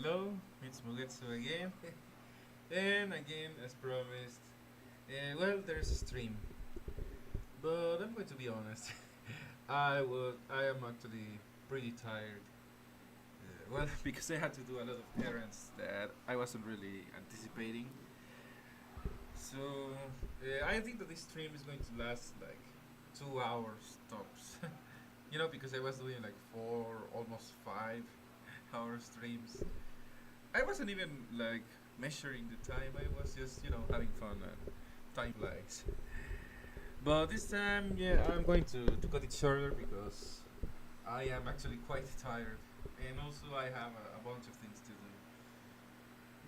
Hello, it's Mugetsu again. And again, as promised, well, there's a stream. But I'm going to be honest. I am actually pretty tired. Well, because I had to do a lot of errands that I wasn't really anticipating. So, I think that this stream is going to last like 2 hours tops. Because I was doing like 4, almost 5 hour streams. I wasn't even like measuring the time. I was just having fun and time flies. But this time, yeah, I'm going to cut it shorter because I am actually quite tired, and also I have a bunch of things to do.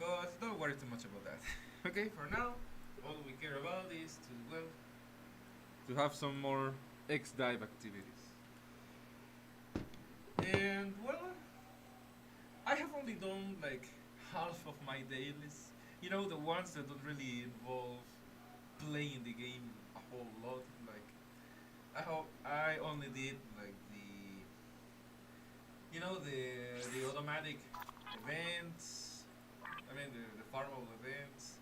But don't worry too much about that. Okay, for now, all we care about is to have some more X dive activities. And well, I have only done like half of my dailies. The ones that don't really involve playing the game a whole lot. Like I only did like the automatic events. I mean the farmable events.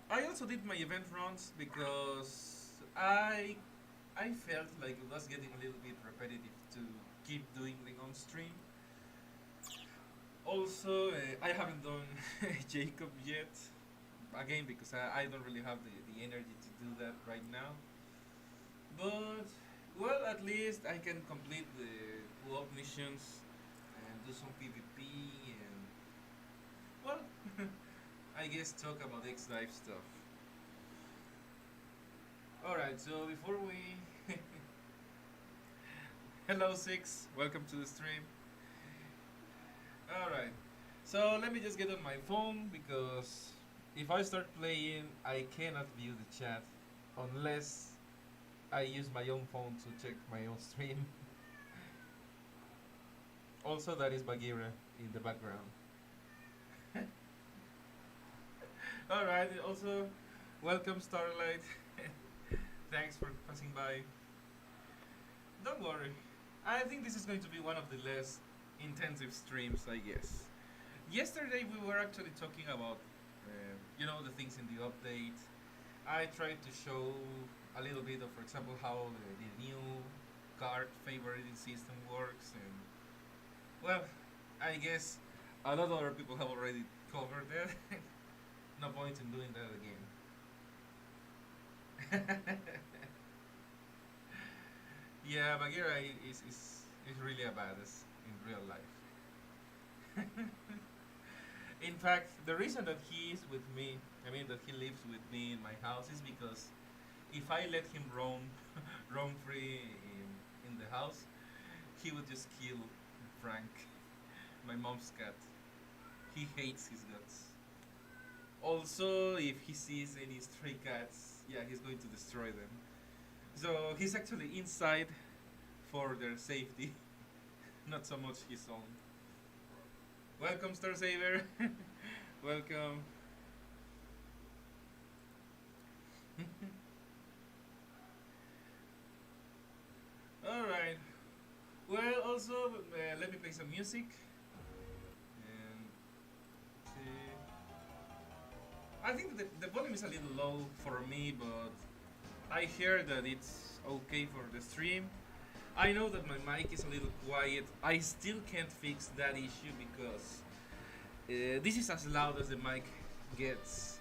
I also did my event runs because I felt like it was getting a little bit repetitive to keep doing them on stream. Also, I haven't done Jacob yet. Again, because I don't really have the energy to do that right now. But, well, at least I can complete the co-op missions and do some PvP and, well, I guess talk about X-Dive stuff. Alright, so before we. Hello, Six. Welcome to the stream. Alright, so let me just get on my phone because if I start playing, I cannot view the chat unless I use my own phone to check my own stream. Also, that is Bagheera in the background. Alright, also, welcome Starlight. Thanks for passing by. Don't worry, I think this is going to be one of the less intensive streams, I guess. Yesterday we were actually talking about, the things in the update. I tried to show a little bit of, for example, how the new card favoriting system works, and well, I guess a lot of other people have already covered that. No point in doing that again. Yeah, Bagheera is really a badass in real life. In fact, the reason that he is with me, I mean that he lives with me in my house, is because if I let him roam free in the house, he would just kill Frank, my mom's cat. He hates his guts. Also, if he sees any stray cats, yeah, he's going to destroy them. So he's actually inside for their safety, not so much his own. Welcome, Star Saver. Welcome. All right. Well, also let me play some music. And see. I think the volume is a little low for me, but I hear that it's okay for the stream. I know that my mic is a little quiet. I still can't fix that issue because this is as loud as the mic gets.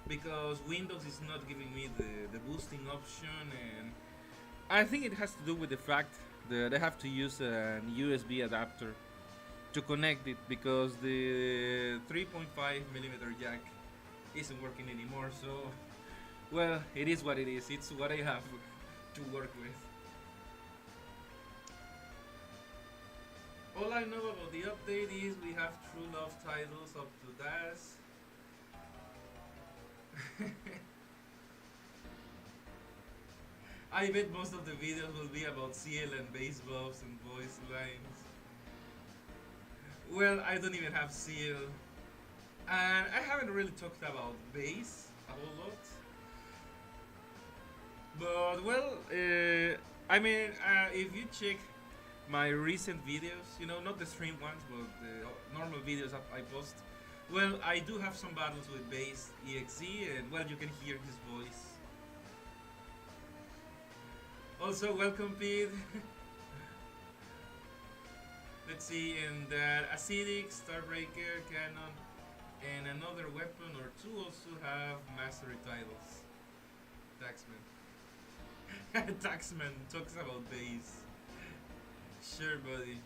Because Windows is not giving me the boosting option, and I think it has to do with the fact that I have to use an USB adapter to connect it because the 3.5 millimeter jack isn't working anymore. So, well, it is what it is. It's what I have to work with. All I know about the update is we have True Love titles up to DAS. I bet most of the videos will be about CL and bass buffs and voice lines. Well, I don't even have CL. And I haven't really talked about bass a whole lot. But, well, I mean, if you check my recent videos, you know, not the stream ones, but the normal videos I post. Well, I do have some battles with Base EXE, and well, you can hear his voice. Also, welcome, Pete. Let's see, and that Acidic, Starbreaker, Cannon, and another weapon or two also have mastery titles. Taxman. Taxman talks about Base. Sure, buddy.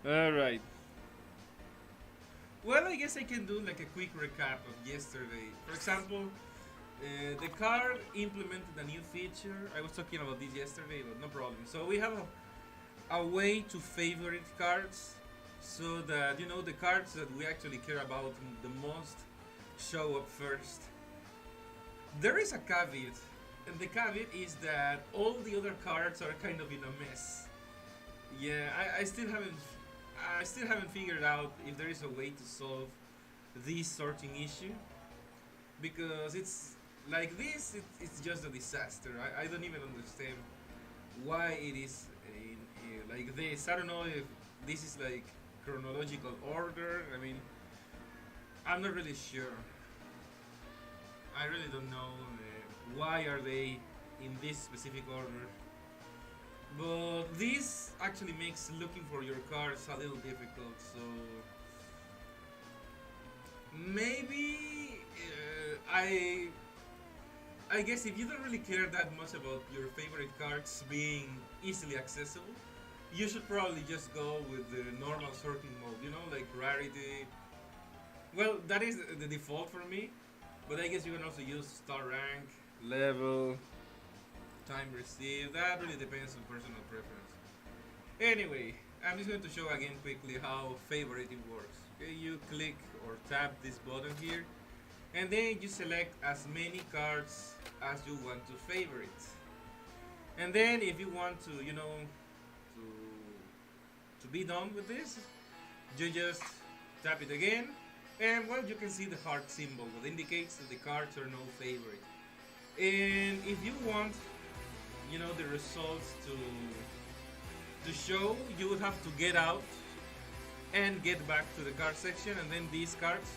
Alright. Well, I guess I can do like a quick recap of yesterday. For example, the card implemented a new feature. I was talking about this yesterday, but no problem. So we have a way to favorite cards, so that, you know, the cards that we actually care about the most show up first. There is a caveat, and the caveat is that all the other cards are kind of in a mess. Yeah, I still haven't figured out if there is a way to solve this sorting issue, because it's like this. It's just a disaster. I don't even understand why it is like this. I don't know if this is like chronological order. I mean, I'm not really sure. I really don't know why are they in this specific order. But this actually makes looking for your cards a little difficult, so maybe I guess if you don't really care that much about your favorite cards being easily accessible, you should probably just go with the normal sorting mode, you know, like rarity. Well, that is the default for me, but I guess you can also use star rank, level, time received. That really depends on personal preference. Anyway, I'm just going to show again quickly how favoriting works. Okay, you click or tap this button here, and then you select as many cards as you want to favorite. And then if you want to, you know, to be done with this, you just tap it again, and well, you can see the heart symbol that indicates that the cards are no favorite. And if you want, you know, the results to show, you would have to get out and get back to the card section, and then these cards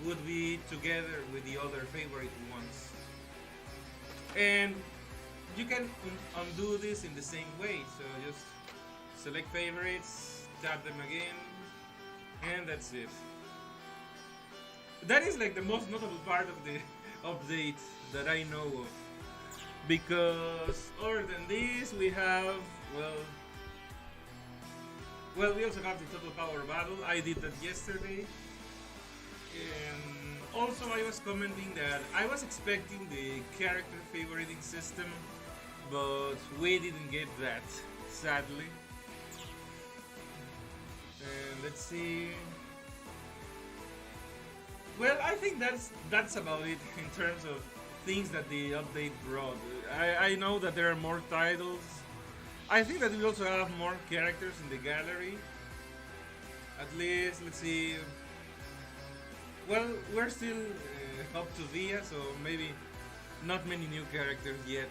would be together with the other favorite ones. And you can undo this in the same way, so just select favorites, tap them again, and that's it. That is like the most notable part of the update that I know of, because other than this we have, well, we also have the total power battle. I did that yesterday. And also I was commenting that I was expecting the character favoriting system, but we didn't get that, sadly. And let's see. Well, I think that's about it in terms of things that the update brought. I know that there are more titles. I think that we also have more characters in the gallery. At least, let's see. Well, we're still up to Via, so maybe not many new characters yet.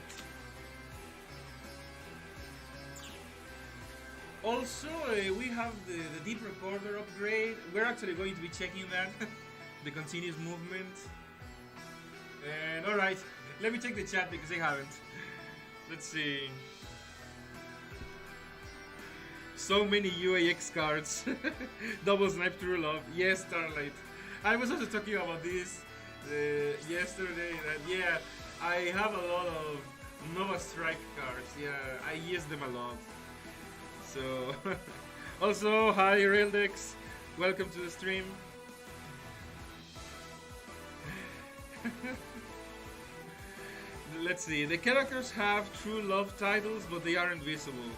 Also, we have the deep recorder upgrade. We're actually going to be checking that, the continuous movement. And alright, let me check the chat because I haven't. Let's see. So many UAX cards. Double Snipe True Love. Yes, Starlight. I was also talking about this yesterday. That yeah, I have a lot of Nova Strike cards. Yeah, I use them a lot. So, also hi Raildex, welcome to the stream. Let's see. The characters have True Love titles, but they aren't visible.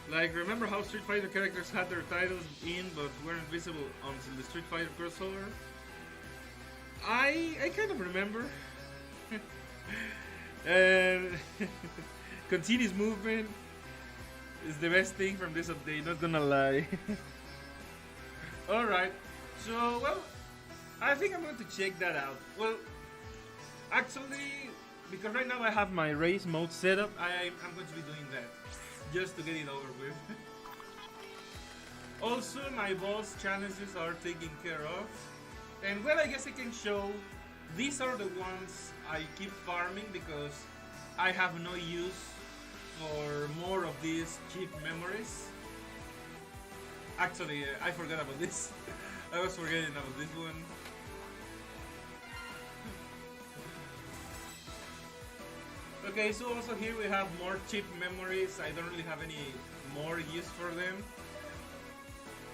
Like, remember how Street Fighter characters had their titles in but weren't visible until the Street Fighter crossover? I kind of remember. And continuous movement is the best thing from this update, not gonna lie. Alright, so well, I think I'm going to check that out. Well, actually, because right now I have my race mode set up. I'm going to be doing that just to get it over with. Also, my boss challenges are taken care of. And well, I guess I can show these are the ones I keep farming because I have no use for more of these cheap memories. Actually, I forgot about this. I was forgetting about this one. Okay, so also here we have more cheap memories. I don't really have any more use for them.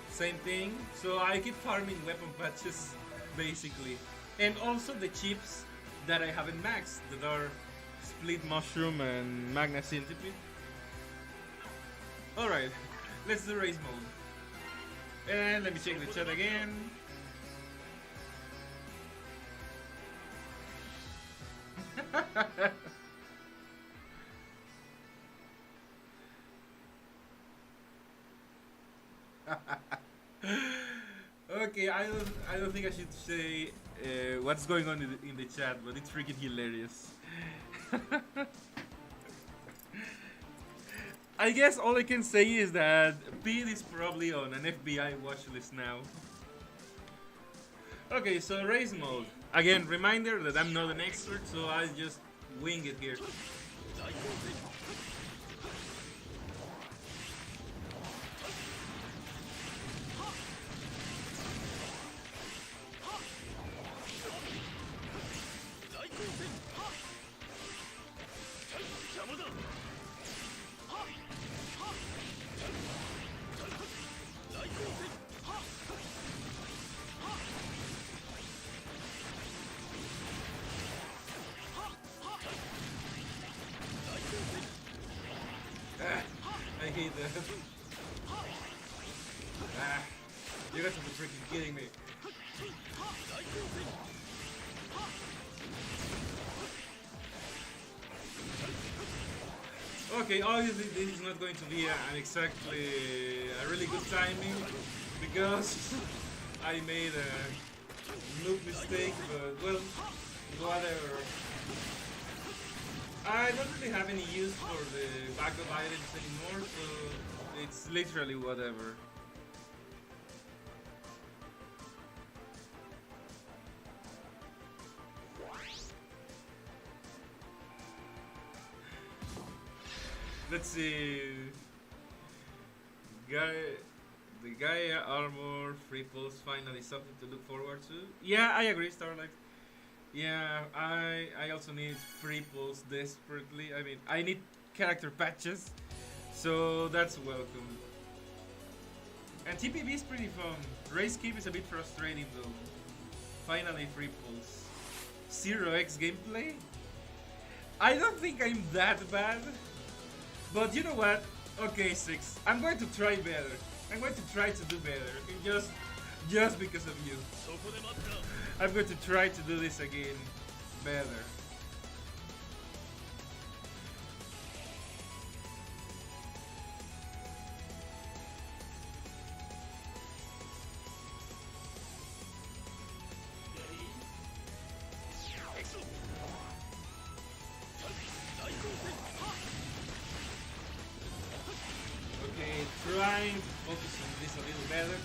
Same thing. So I keep farming weapon patches, basically. And also the chips that I haven't maxed, that are Split Mushroom and Magna Centipede. Alright, let's do race mode. And let me check the chat again. Okay, I don't think I should say what's going on in the chat, but it's freaking hilarious. I guess all I can say is that Pete is probably on an FBI watch list now. Okay, so race mode. Again, reminder that I'm not an expert, so I'll just wing it here. I hate that. You guys are freaking kidding me. Okay, obviously this is not going to be exactly a really good timing because I made a noob mistake, but well, whatever. I don't really have any use for the backup items anymore, so it's literally whatever. Let's see. The Gaia armor, free pulse, finally something to look forward to. Yeah, I agree, Starlight. Yeah, I also need free pulls desperately. I mean, I need character patches, so that's welcome. And TPB is pretty fun. Race keep is a bit frustrating though. Finally free pulls. 0x gameplay? I don't think I'm that bad. But you know what? Okay, 6. I'm going to try better. I'm going to try to do better. Okay? Just because of you. I'm going to try to do this again better. Okay, trying to focus on this a little better.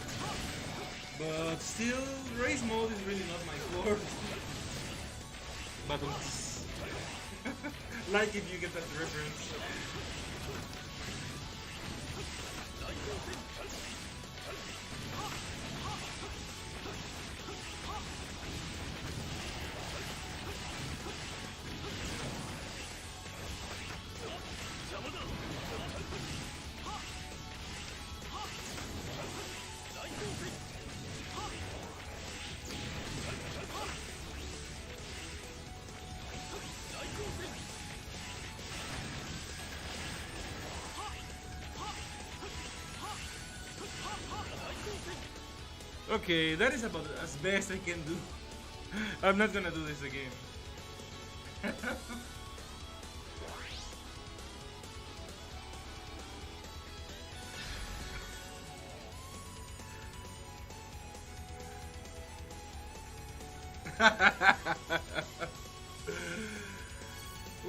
But still, race mode is really not my forte. But like if you get that reference. Okay, that is about as best I can do. I'm not gonna do this again.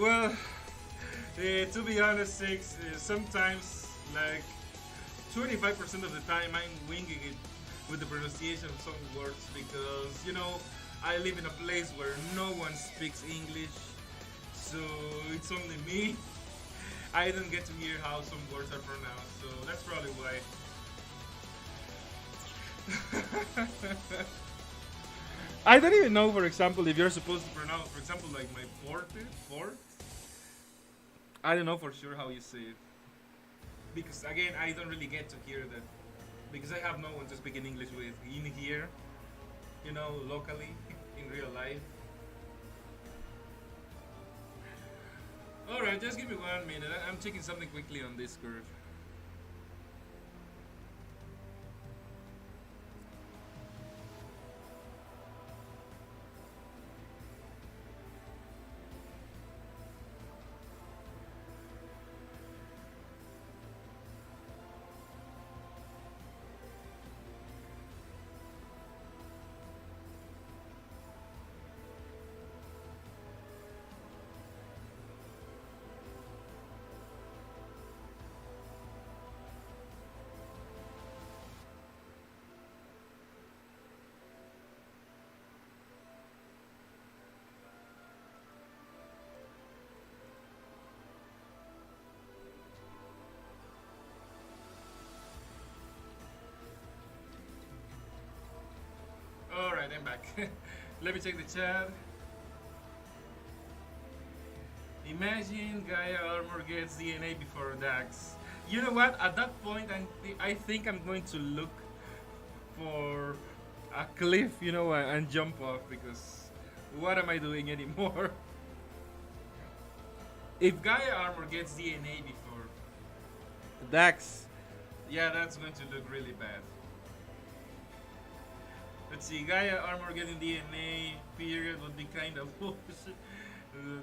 Well, to be honest, Six, sometimes, like 25% of the time, I'm winging it with the pronunciation of some words because, I live in a place where no one speaks English, so it's only me. I don't get to hear how some words are pronounced, so that's probably why. I don't even know, for example, if you're supposed to pronounce, for example, like my fourth. I don't know for sure how you say it. Because again, I don't really get to hear that. Because I have no one to speak in English with in here, locally, in real life. Alright, just give me 1 minute. I'm checking something quickly on Discord. Alright, I'm back. Let me check the chat. Imagine Gaia Armor gets DNA before Dax. You know what? At that point, I think I'm going to look for a cliff, and jump off because what am I doing anymore? If Gaia Armor gets DNA before Dax, yeah, that's going to look really bad. Let's see, Gaia Armor getting DNA period would be kind of bullshit.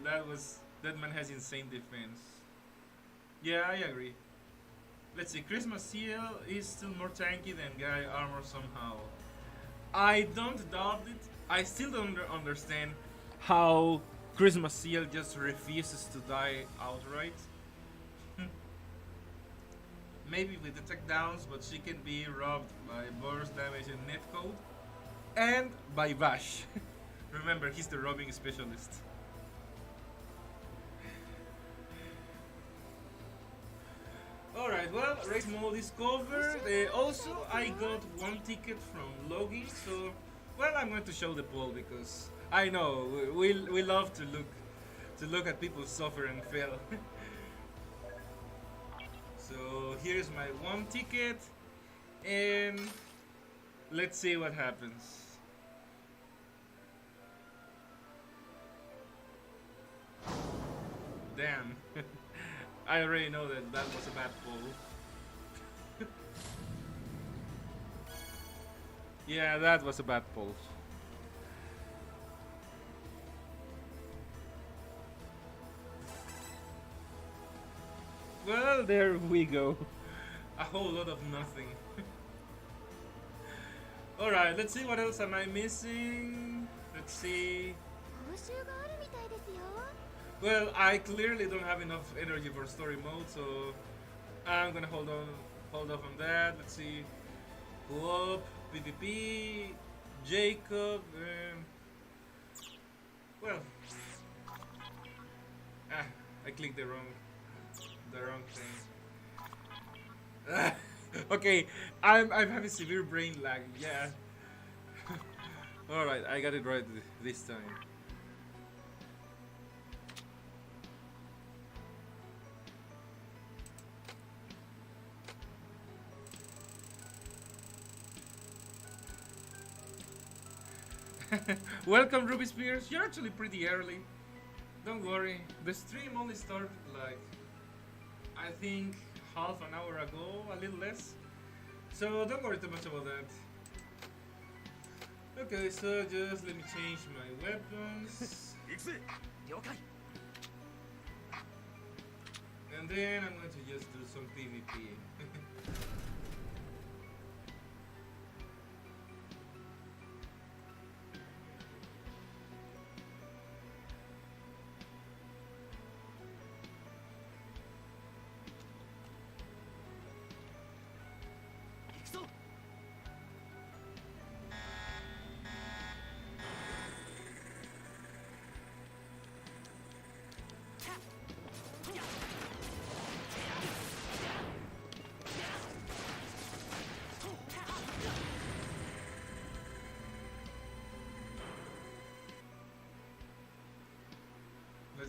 That man has insane defense. Yeah, I agree. Let's see, Christmas Seal is still more tanky than Gaia Armor somehow. I don't doubt it. I still don't understand how Christmas Seal just refuses to die outright. Maybe with the tech downs, but she can be robbed by burst damage and netcode. And by Vash. Remember, he's the robbing specialist. Alright, well, race mode is covered. Also, I got 1 ticket from Logi, so, well, I'm going to show the poll because I know we love to look at people suffer and fail. So here's my 1 ticket, and let's see what happens. Damn. I already know that was a bad poll. Yeah, that was a bad poll. Well, there we go. A whole lot of nothing. Alright, let's see what else am I missing. Let's see. Well, I clearly don't have enough energy for story mode, so I'm gonna hold off on that. Let's see. Go up, PvP, Jacob, well, I clicked the wrong thing. Okay, I'm having severe brain lag. Yeah. All right, I got it right this time. Welcome, Ruby Spears. You're actually pretty early. Don't worry. The stream only started like, I think, half an hour ago, a little less. So don't worry too much about that. Okay, so just let me change my weapons. And then I'm going to just do some PvP.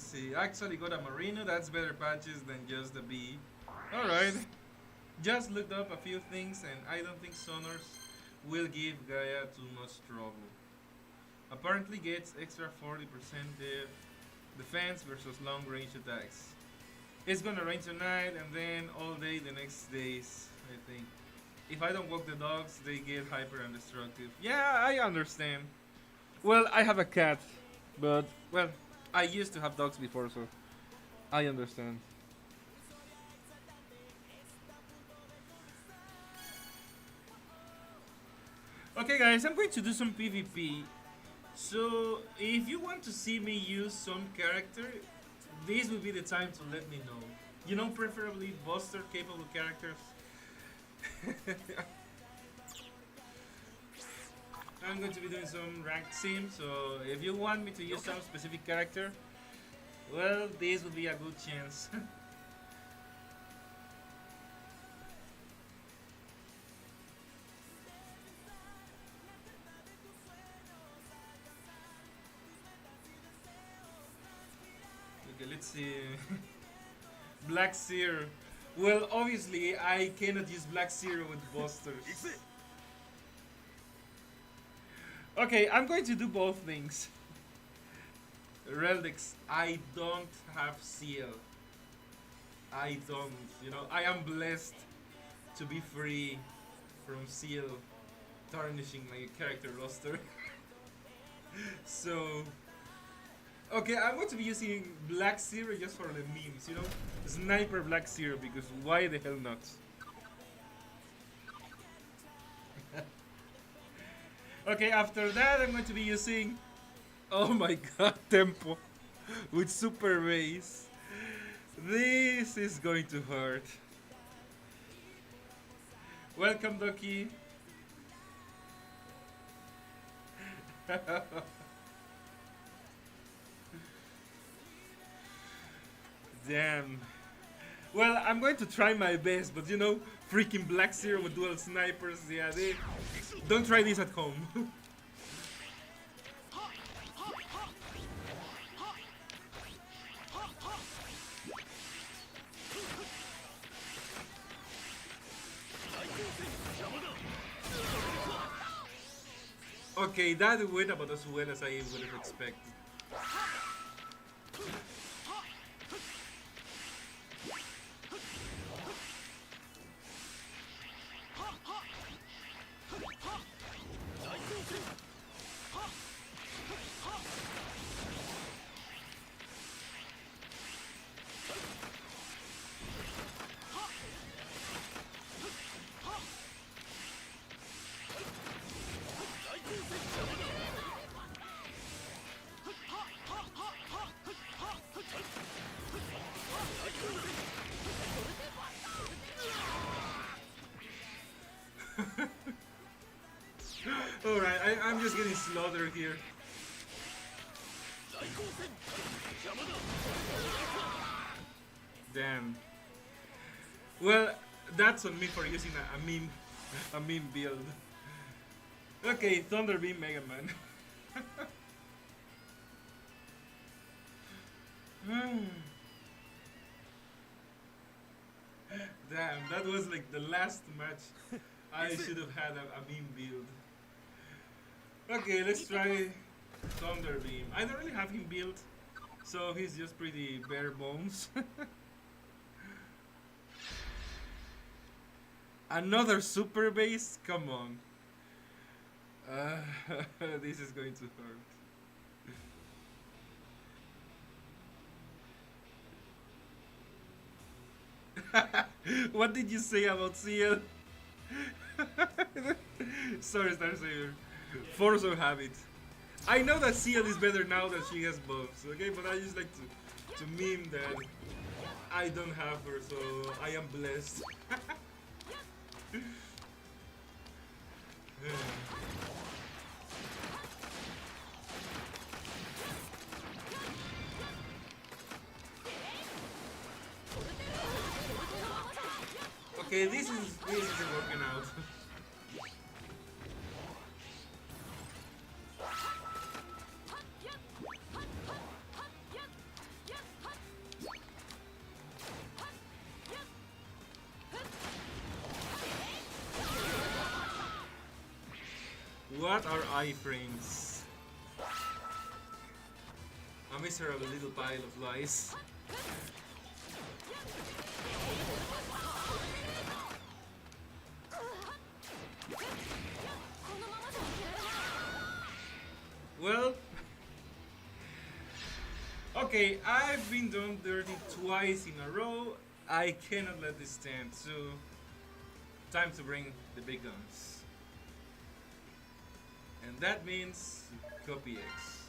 see. Actually got a Marino. That's better patches than just the B. Alright. Just looked up a few things and I don't think Sonors will give Gaia too much trouble. Apparently gets extra 40% defense versus long range attacks. It's gonna rain tonight and then all day the next days, I think. If I don't walk the dogs, they get hyper and destructive. Yeah, I understand. Well, I have a cat, but, well, I used to have dogs before, so I understand. Okay guys, I'm going to do some PvP. So, if you want to see me use some character, this will be the time to let me know. You know, preferably Buster capable characters. I'm going to be doing some ranked sim, so if you want me to use some specific character, well, this will be a good chance. Okay, let's see. Black Seer. Well, obviously, I cannot use Black Seer with Busters. Okay, I'm going to do both things. Reldex, I don't have Seal. I don't, you know, I am blessed to be free from Seal tarnishing my character roster. So, okay, I'm going to be using Black Zero just for the memes, you know? Sniper Black Zero, because why the hell not? Okay, after that I'm going to be using, oh my god, Tempo with Super Base. This is going to hurt. Welcome, Doki. Damn. Well, I'm going to try my best, but you know, freaking Black Zero with dual snipers, yeah, they... Don't try this at home. Okay, that went about as well as I would have expected. Alright, I'm just getting slaughtered here. Damn. Well, that's on me for using a meme build. Okay, Thunderbeam Mega Man. Damn, that was like the last match. I should have had a meme build. Okay, let's try Thunderbeam. I don't really have him built, so he's just pretty bare bones. Another super base? Come on. This is going to hurt. What did you say about CL? Sorry, Star Saver. Force of habit. I know that CL is better now that she has buffs, okay? But I just like to meme that I don't have her, so I am blessed. Okay, this isn't working out. What are iframes? A miserable little pile of lies. Well, okay, I've been done dirty twice in a row. I cannot let this stand, so time to bring the big guns. And that means copy X.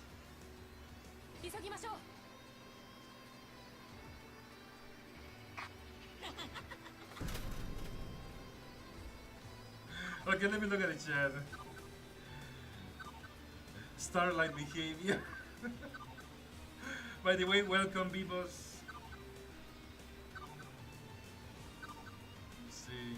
Okay, let me look at the chat. Starlight behavior. By the way, welcome, Bebos. Let's see.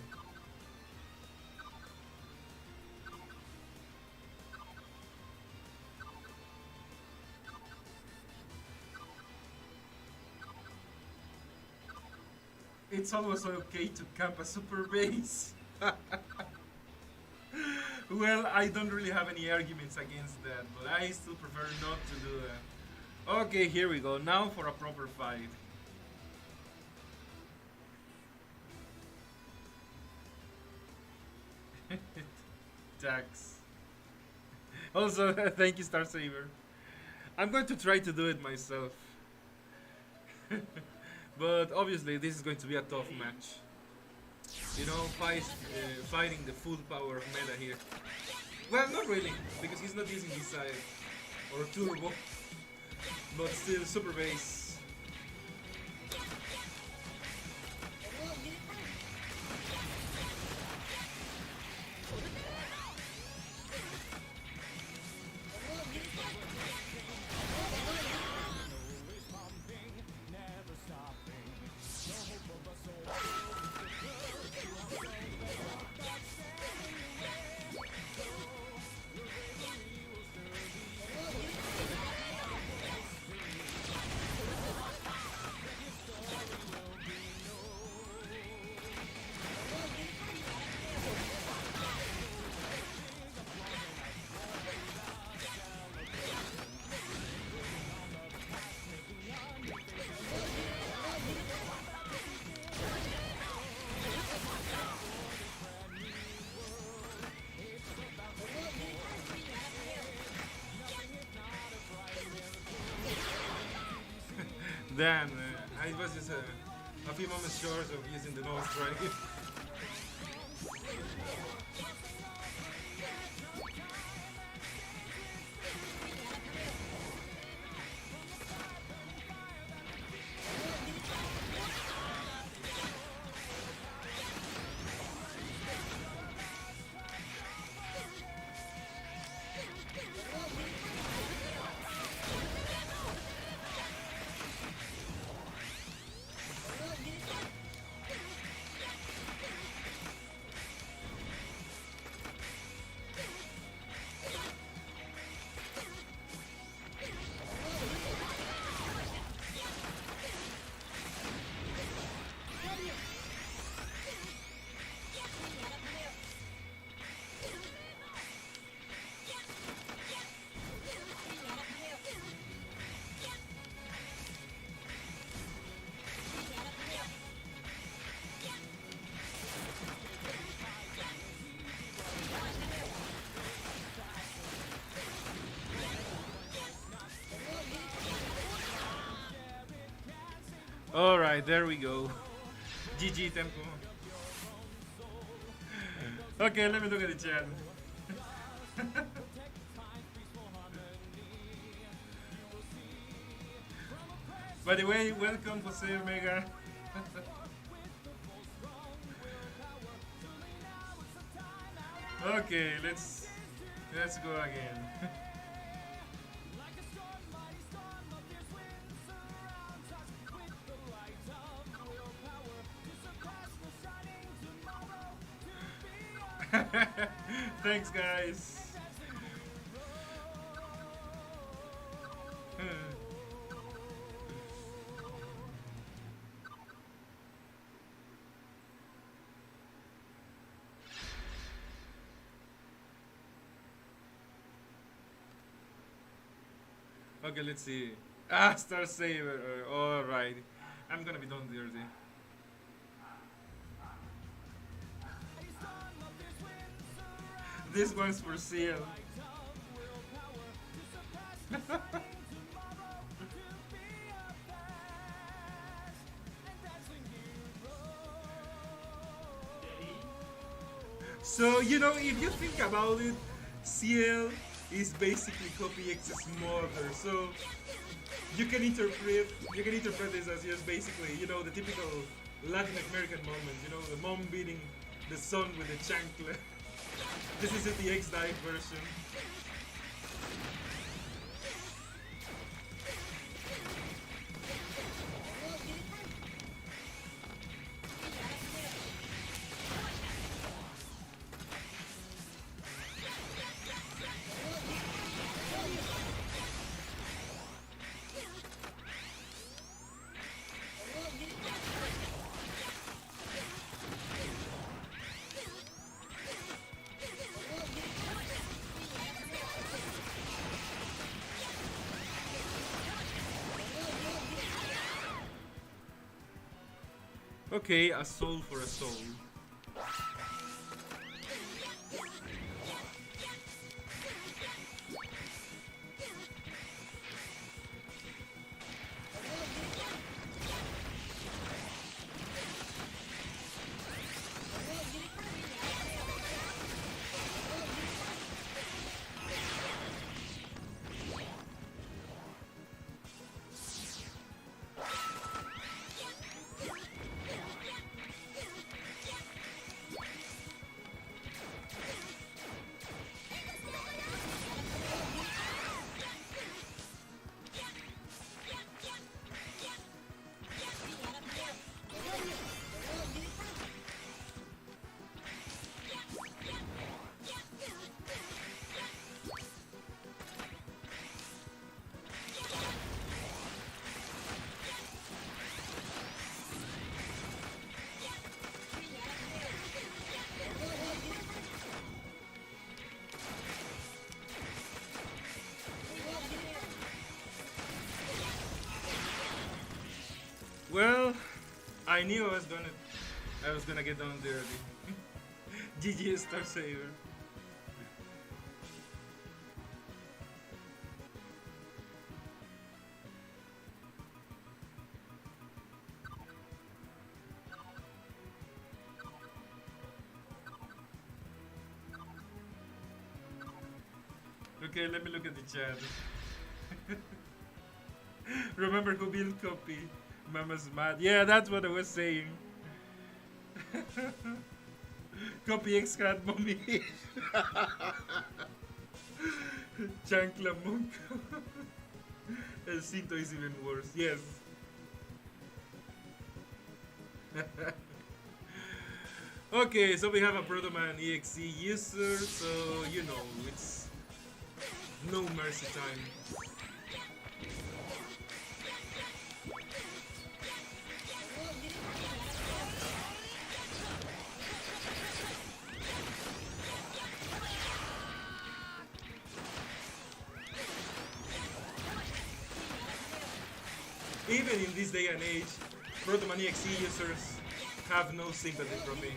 It's always okay to camp a super base. Well, I don't really have any arguments against that, but I still prefer not to do that. Okay, here we go. Now for a proper fight. Tax. Also, thank you, Star Saver. I'm going to try to do it myself. But obviously, this is going to be a tough match. You know, fighting the full power of meta here. Well, not really, because he's not using his side or turbo, but still super base. Damn, I was just a few moments short of using the nose strike. Alright, there we go. GG tempo. Okay, let me look at the chat. By the way, welcome Jose Omega. Okay, let's go again. Thanks, guys. Okay, let's see. Ah, Star Saver. Alright. I'm gonna be done dirty. This one's for sale. So, you know, if you think about it, CL is basically Copy X's mother. So, you can interpret this as just basically, you know, the typical Latin American moment, you know, the mom beating the son with a chancla. This is the X Dive version. Okay, a soul for a soul. Well, I knew I was gonna get down dirty. GG Star Saver. Okay, let me look at the chat. Remember who built copy? Mama's mad. Yeah, that's what I was saying. Copy X cat mommy. Chancla monk. El Cinto is even worse. Yes. Okay, so we have a Protoman EXE user, so you know, it's no mercy time. Even in this day and age, Protoman EXE users have no sympathy from me.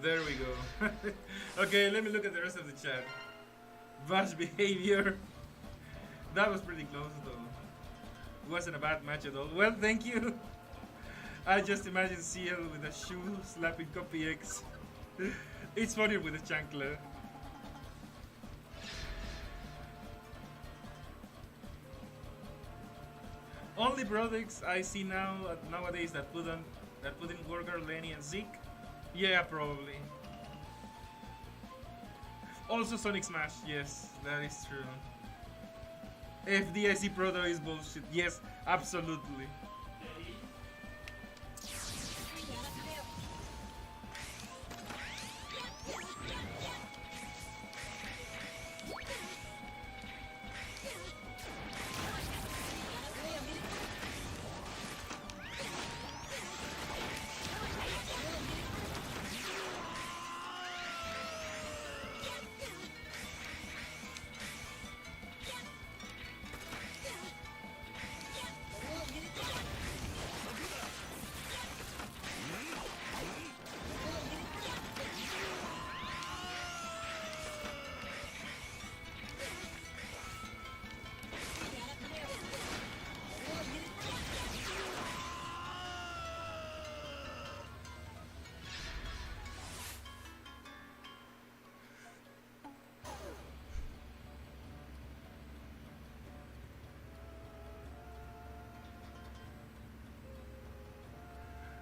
There we go. Okay, let me look at the rest of the chat. Vash behavior. That was pretty close though. It wasn't a bad match at all. Well, thank you. I just imagine CL with a shoe slapping copy X. It's funnier with a chancla. Only products I see nowadays that put in Gorgar, Lenny, and Zeke. Yeah, probably. Also Sonic Smash. Yes, that is true. FDIC Proto is bullshit. Yes, absolutely.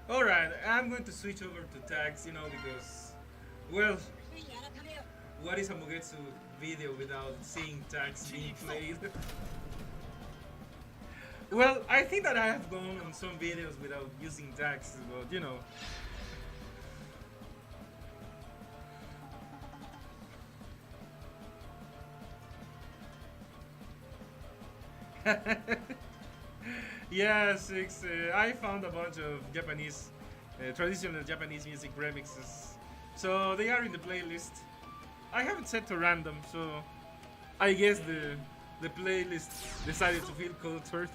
Alright, I'm going to switch over to tags, because, well, what is a Mugetsu video without seeing tags being played? Well, I think that I have gone on some videos without using tags, but. Yeah, Six. I found a bunch of Japanese, traditional Japanese music remixes. So they are in the playlist. I haven't set to random, so I guess the playlist decided to feel cultured.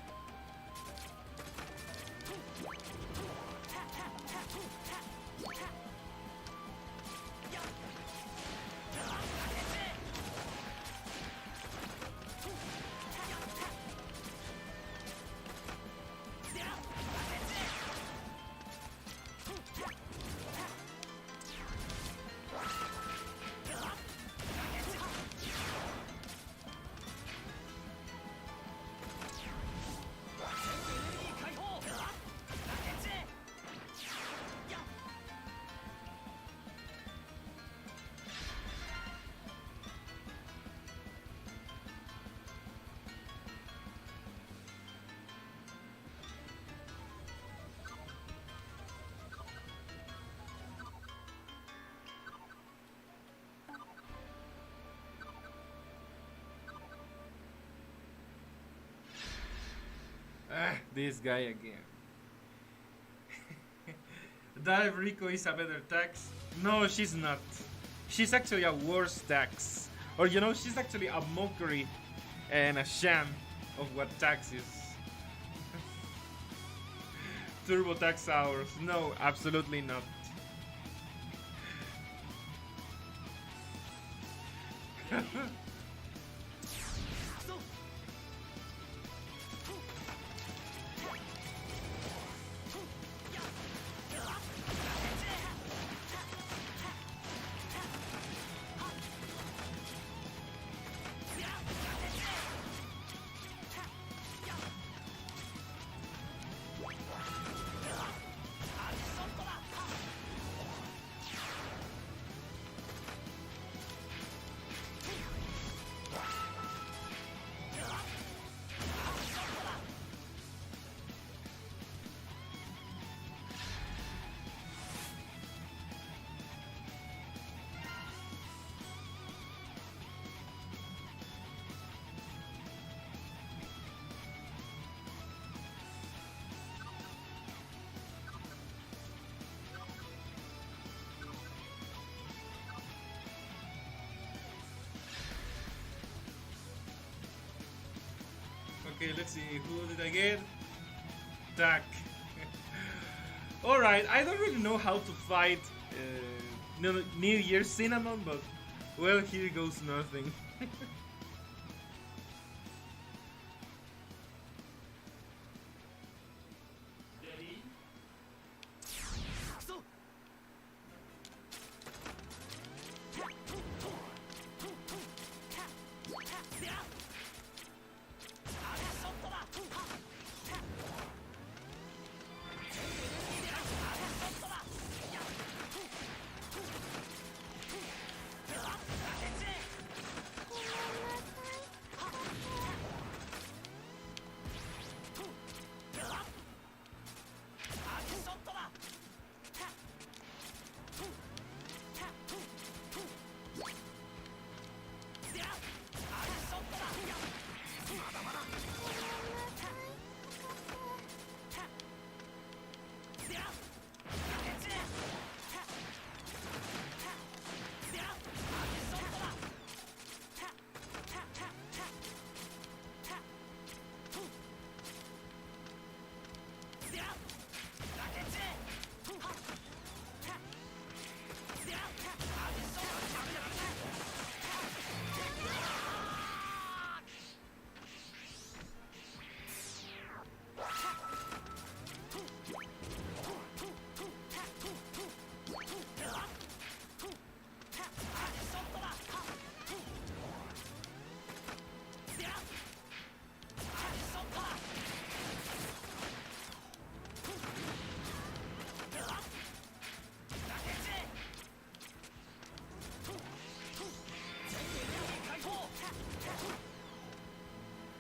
This guy again. Dive Rico is a better tax. No, she's not. She's actually a worse tax. Or she's actually a mockery and a sham of what tax is. Turbo tax hours. No, absolutely not. Okay, let's see. Who did I get? Dak. Alright, I don't really know how to fight New Year's Cinnamon, but well, here goes nothing.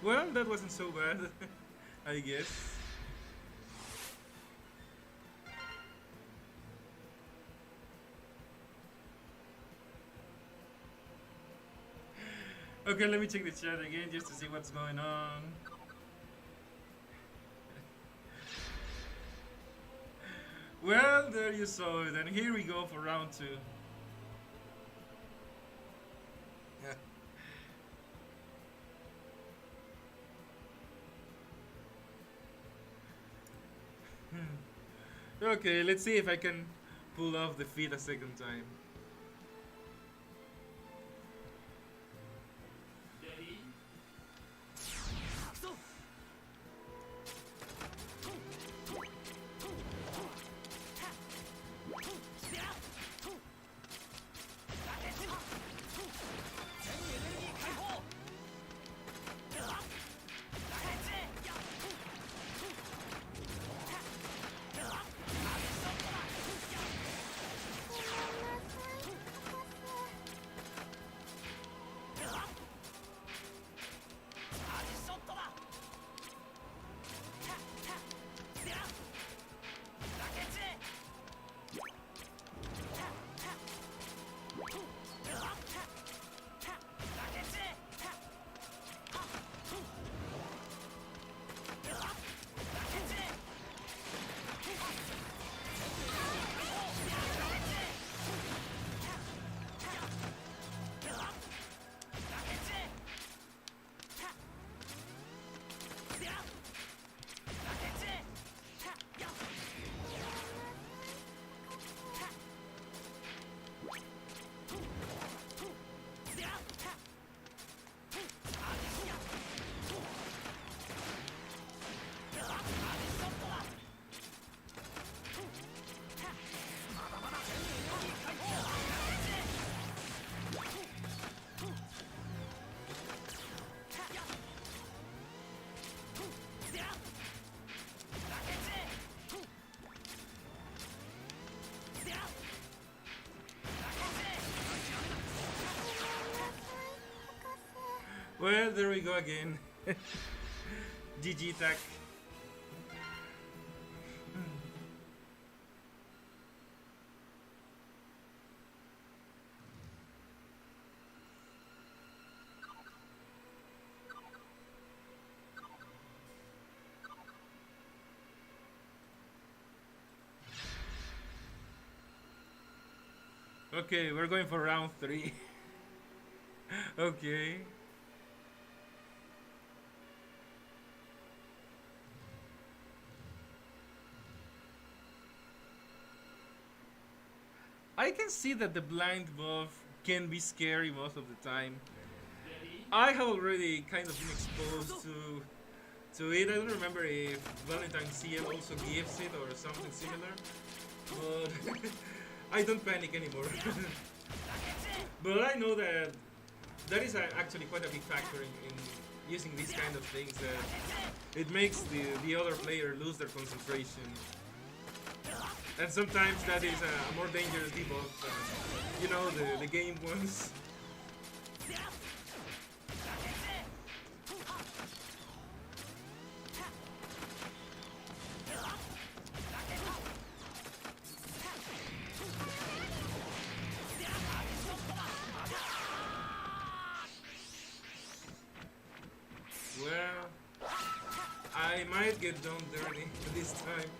Well, that wasn't so bad, I guess. Okay, let me check the chat again just to see what's going on. Well, there you saw it, and here we go for round 2. Okay, let's see if I can pull off the feat a second time. Well, there we go again. GG tech. Okay, we're going for round 3. Okay. I can see that the blind buff can be scary most of the time. I have already kind of been exposed to it. I don't remember if Valentine CL also gives it or something similar, but I don't panic anymore. But I know that that is actually quite a big factor in using these kind of things. It makes the other player lose their concentration, and sometimes that is a more dangerous debuff than, you know, the game wants. Well, I might get done dirty this time.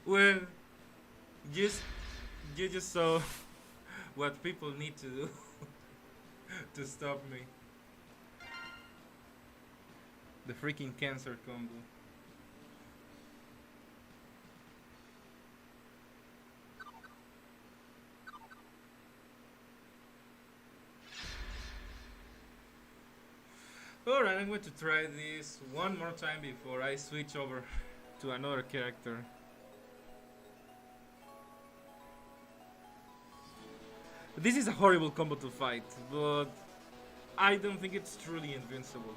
Well, you just saw what people need to do to stop me. The freaking cancer combo. Alright, I'm going to try this one more time before I switch over to another character. This is a horrible combo to fight, but I don't think it's truly invincible.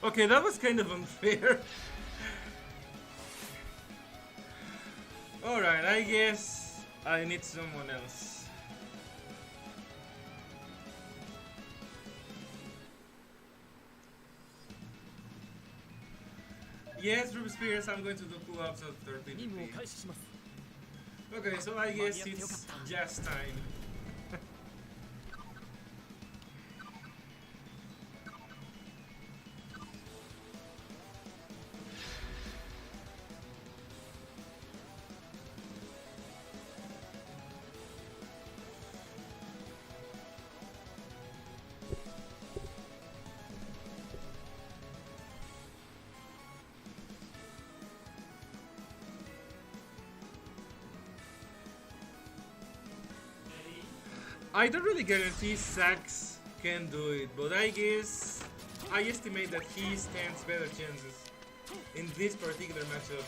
Okay, that was kind of unfair. Alright, I guess I need someone else. Yes, Ruby Spears, I'm going to do pull-ups after PvP. Okay, so I guess it's just time. I don't really guarantee Sax can do it, but I guess I estimate that he stands better chances in this particular matchup.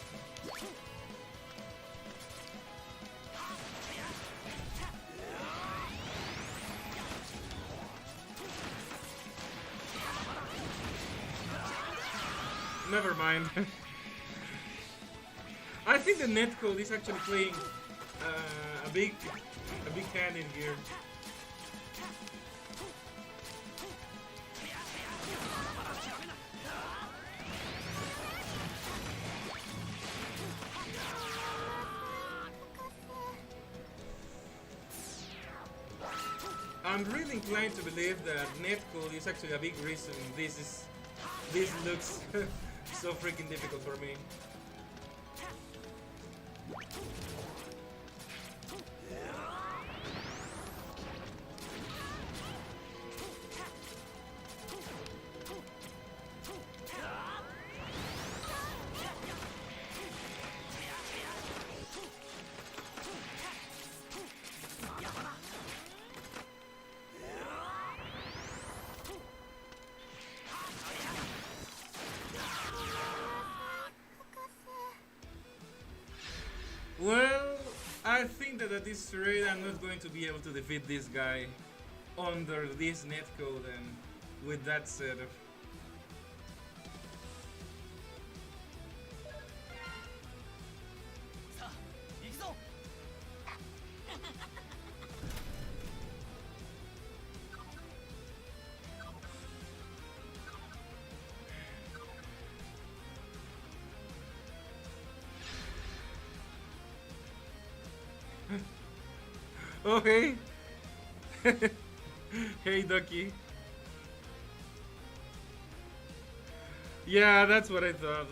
Never mind. I think the netcode is actually playing a big hand in here. I'm really inclined to believe that netcode is actually a big reason this looks so freaking difficult for me. Well, I think that at this rate I'm not going to be able to defeat this guy under this netcode and with that setup. Oh, hey. Hey, Ducky. Yeah, that's what I thought.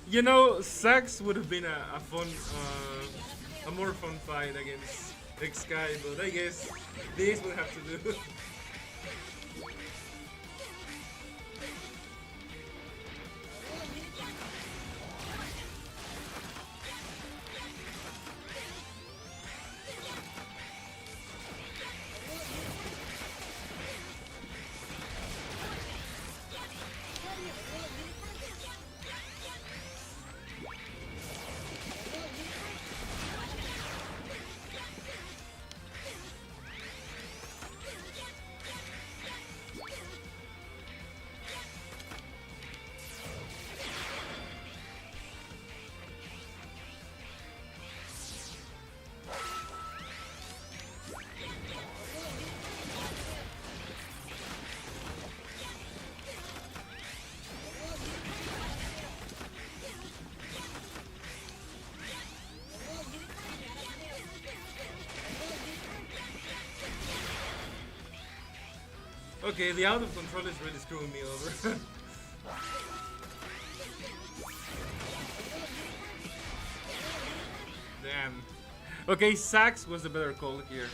You know, Sax would have been a fun, a more fun fight against X-Sky, but I guess this will have to do. Okay, the out of control is really screwing me over. Damn. Okay, Sax was the better call here.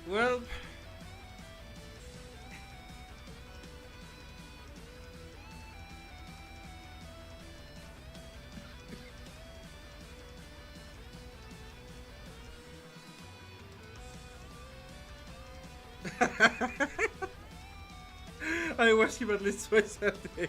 Well, I watch him at least twice a day.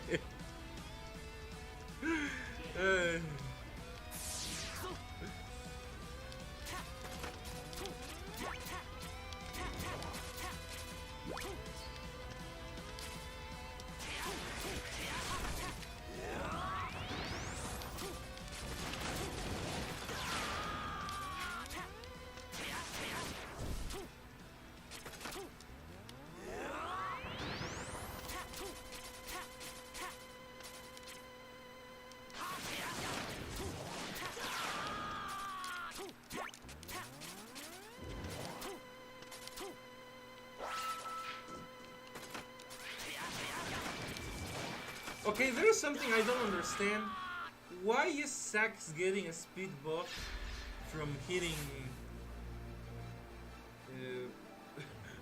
Okay, there is something I don't understand. Why is Sax getting a speed buff from hitting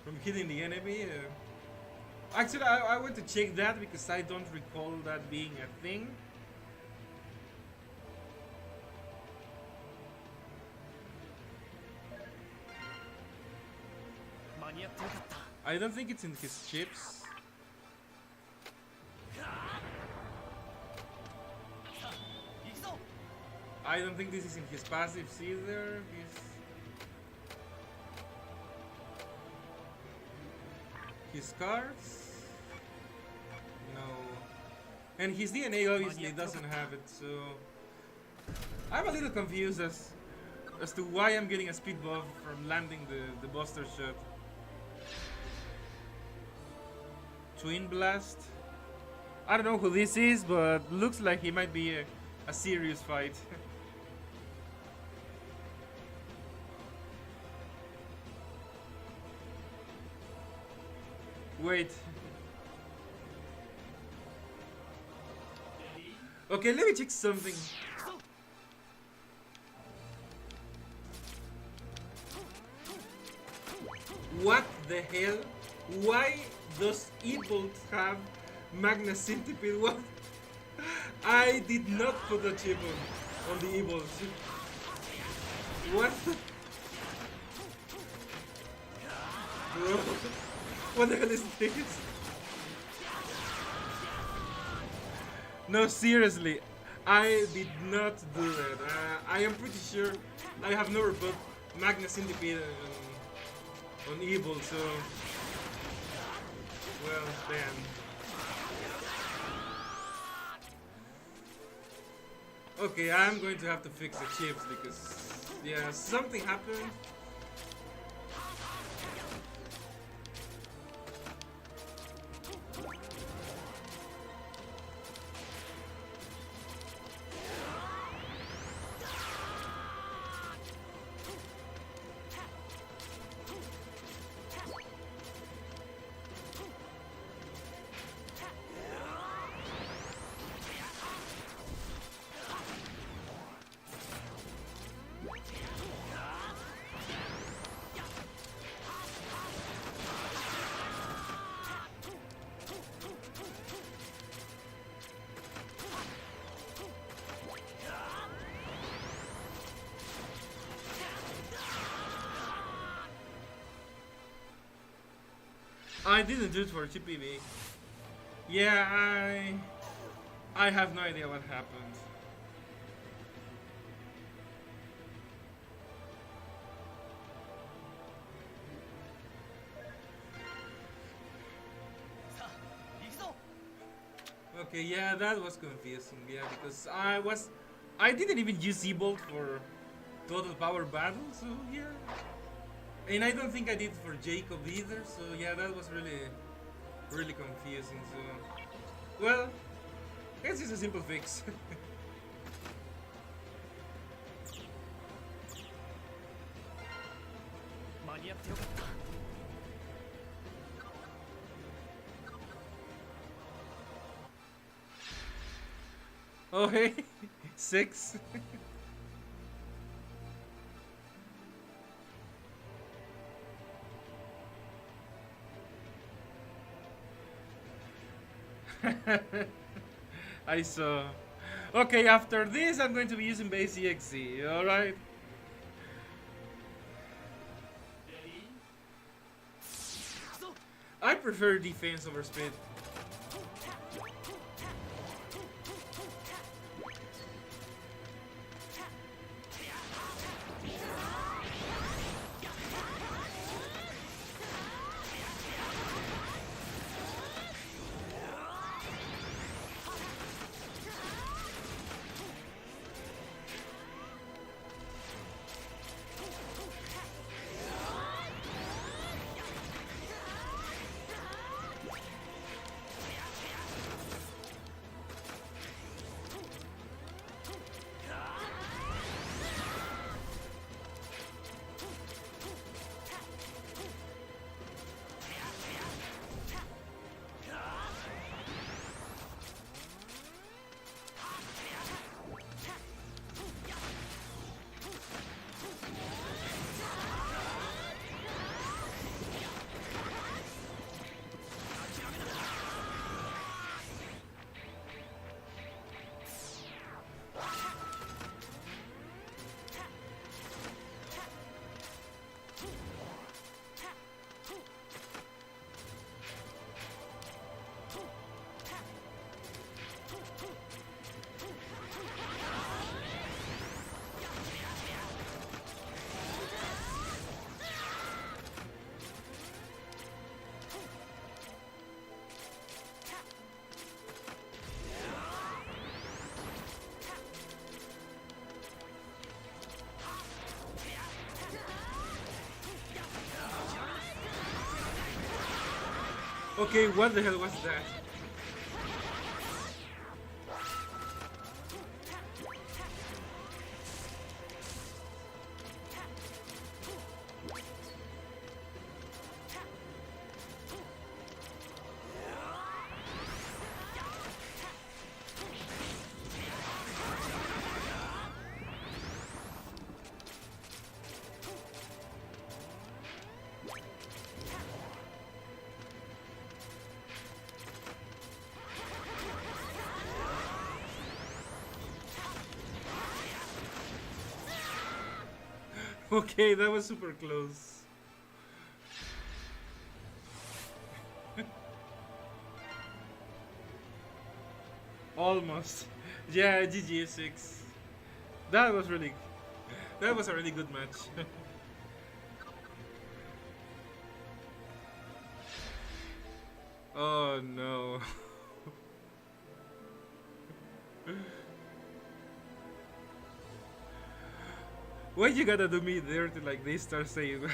from hitting the enemy? Actually, I want to check that because I don't recall that being a thing. I don't think it's in his chips. I don't think this is in his passives either. His cards? No. And his DNA obviously doesn't have it, so I'm a little confused as to why I'm getting a speed buff from landing the Buster Shot. Twin Blast. I don't know who this is, but looks like he might be a serious fight. Wait. Okay, let me check something. What the hell? Why does Evolt have Magna Centipede? What? I did not put a chip on the Evolt. What? Bro, what the hell is this? No, seriously, I did not do that. I am pretty sure I have never put Magna Centipede on Evil, so well, damn. Okay, I'm going to have to fix the chips because, yeah, something happened. I didn't do it for GPV. Yeah, I have no idea what happened. Okay, yeah, that was confusing, yeah, because I didn't even use Z-Bolt for total power battle, so yeah. And I don't think I did for Jacob either, so yeah, that was really confusing, so well, I guess it's a simple fix. Oh hey, 6. I saw. Okay, after this I'm going to be using base EXE, alright? I prefer defense over speed. Okay, what the hell was that? Okay, that was super close. Almost. Yeah, GG6. That was really... That was a really good match. Oh no. Why you gotta do me dirty like this, Star Saber?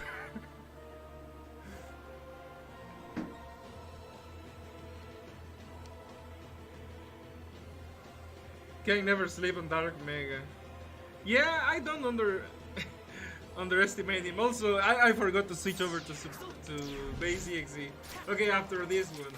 Can never sleep on Dark Mega. Yeah, I don't underestimate him. Also, I forgot to switch over to base EXE. Okay, after this one.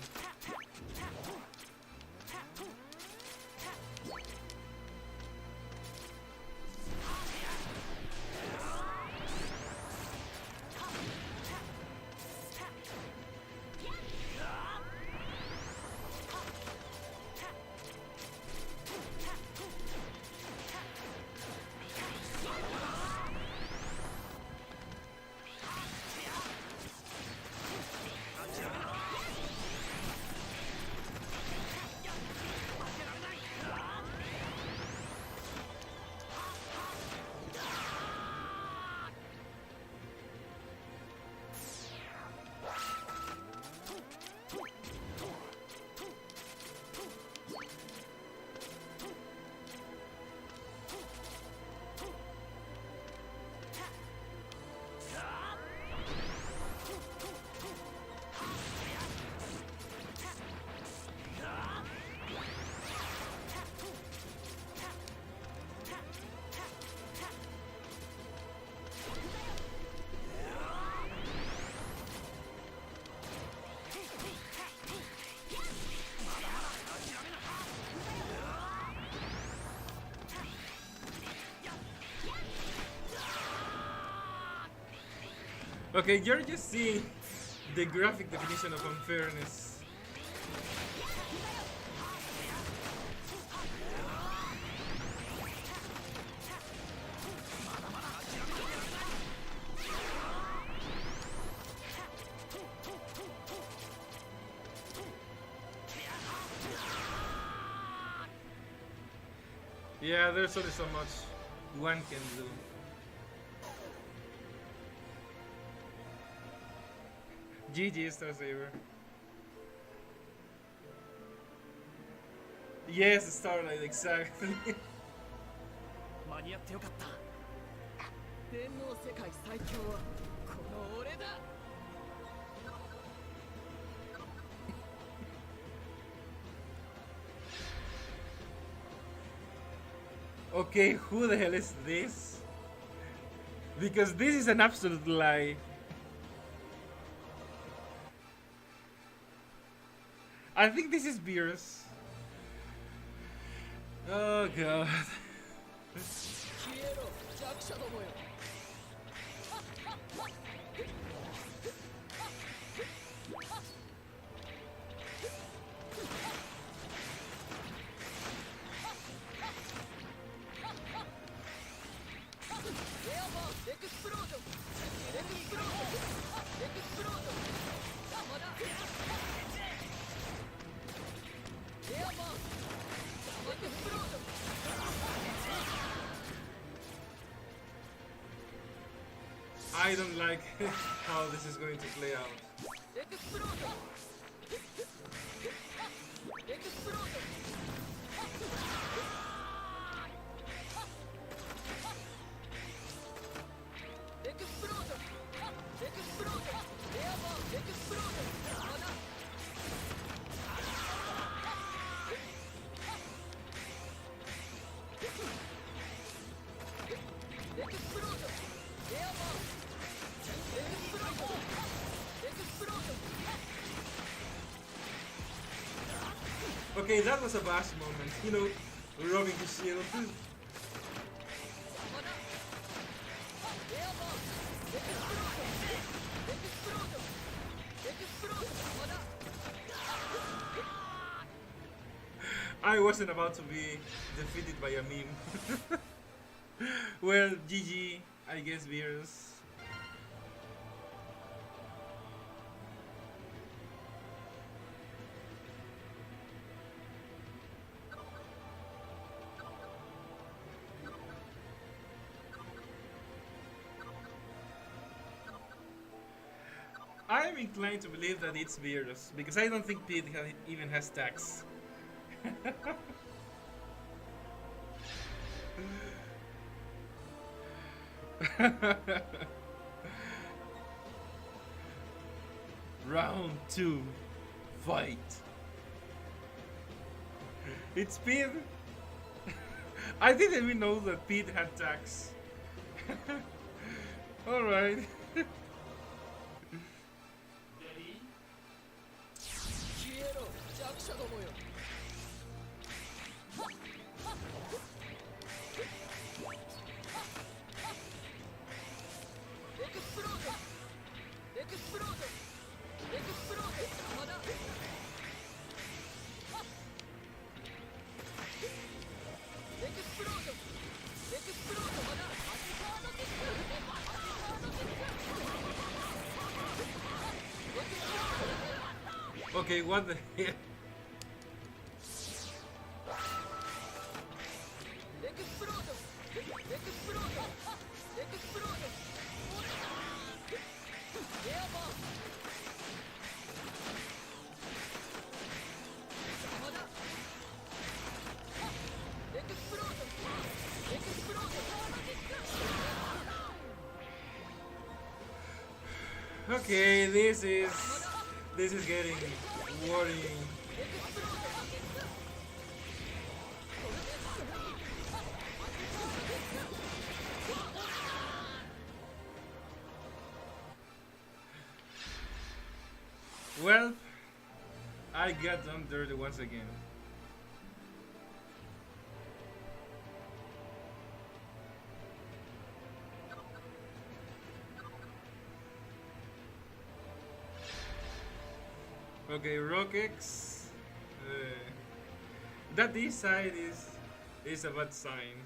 Okay, you're just seeing the graphic definition of unfairness. Yeah, there's only so much one can do. GG, Star Saber. Yes, Starlight, exactly. Okay, who the hell is this? Because this is an absolute lie. I think this is Beerus. Oh god. I don't like how this is going to play out. Okay, that was a bash moment. You know, rubbing his shield. I wasn't about to be defeated by a meme. Well, GG, I guess, Beers. I'm inclined to believe that it's Beers, because I don't think Pete even has tax. Round 2. Fight. It's Pete. I didn't even know that Pete had tax. Alright. Okay, what the hell? Okay, this is getting worrying. Well, I got done dirty once again. Okay, Rokex. That this side is a bad sign.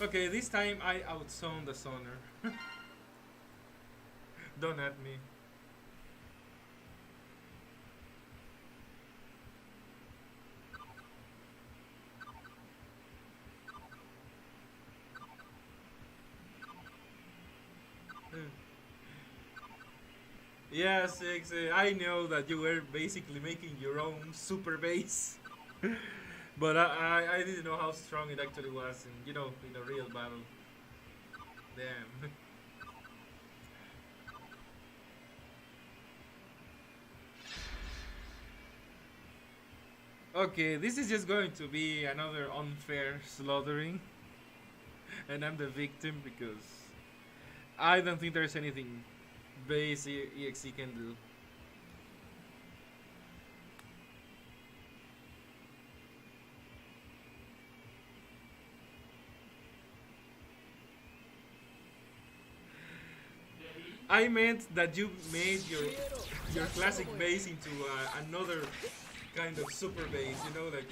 Okay, this time I outzone the Sonar. Don't at me. Yeah, Six, I know that you were basically making your own super base. But I didn't know how strong it actually was in, in a real battle. Damn. Okay, this is just going to be another unfair slaughtering. And I'm the victim because I don't think there's anything base EXE can do. I meant that you made your classic bass into another kind of super bass, you know, like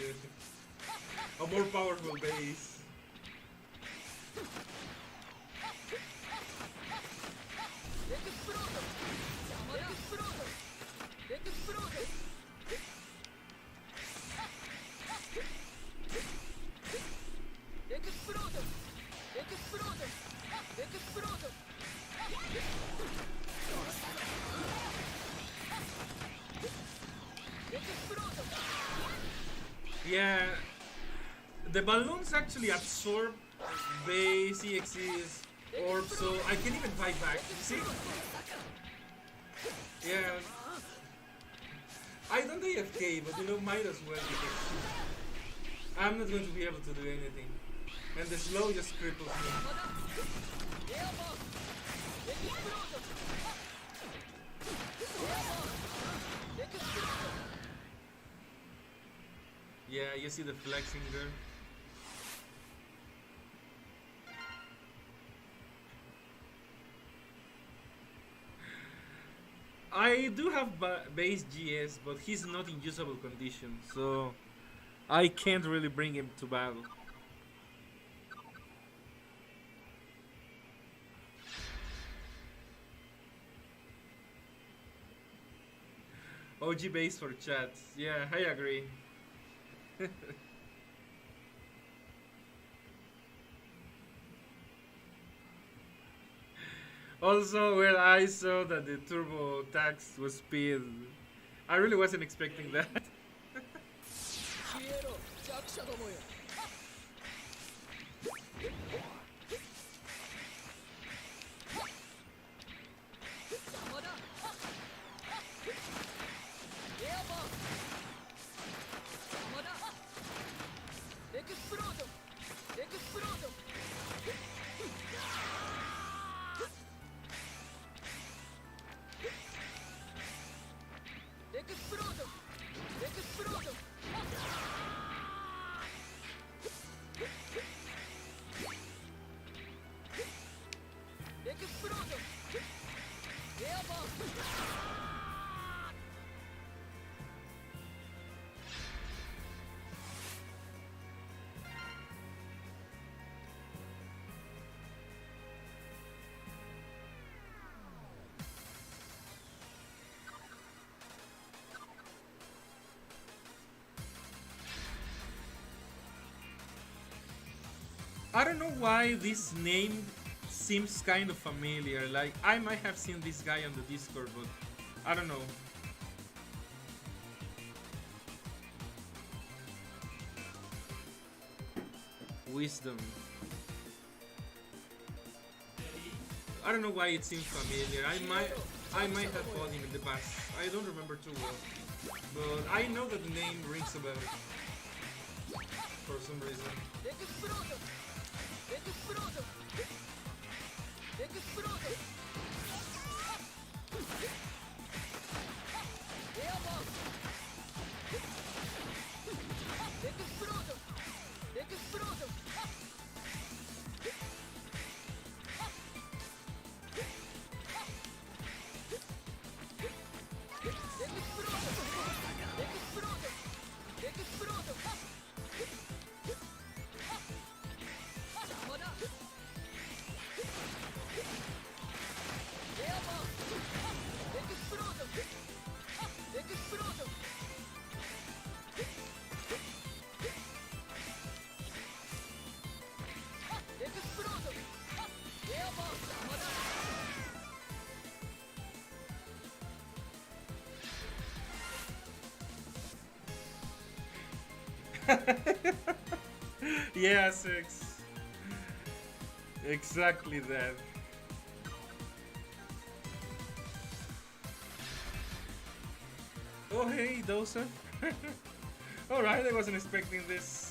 a more powerful bass. Yeah, the balloons actually absorb base EXE's orb, so I can even fight back. See? Yeah. I don't AFK, but you know, might as well because I'm not going to be able to do anything. And the slow just cripples me. Yeah, you see the flexing there. I do have base GS, but he's not in usable condition, so I can't really bring him to battle. OG base for chat. Yeah, I agree. Also, when I saw that the turbo tax was speed, I really wasn't expecting that. I don't know why this name seems kind of familiar. Like, I might have seen this guy on the Discord, but I don't know. Wisdom. I don't know why it seems familiar. I might have fought him in the past. I don't remember too well. But I know that the name rings a bell. For some reason. Yeah, 6. Exactly that. Oh hey, Dosa. Alright, I wasn't expecting this.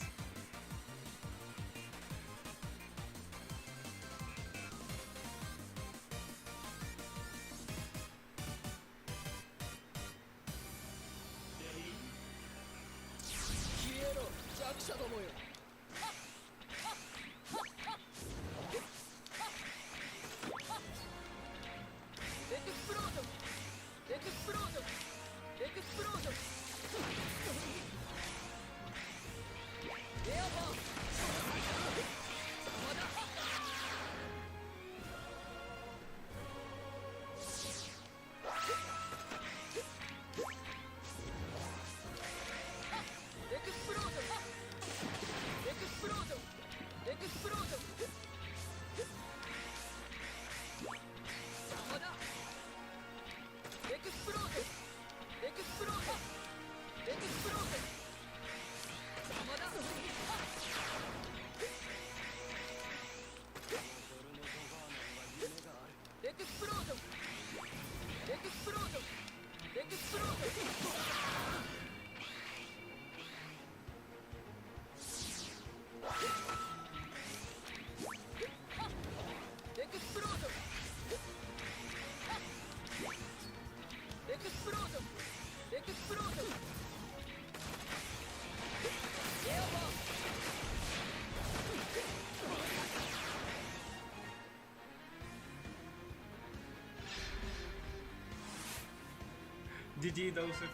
GG, Joseph.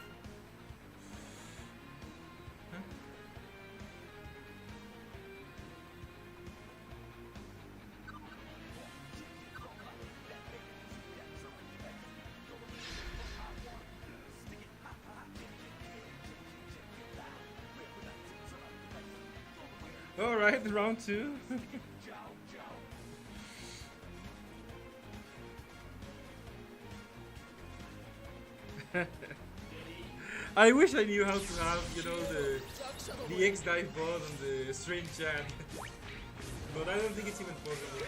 Huh? Alright, round 2. I wish I knew how to have, you know, the X dive bot on the strange chat. But I don't think it's even possible.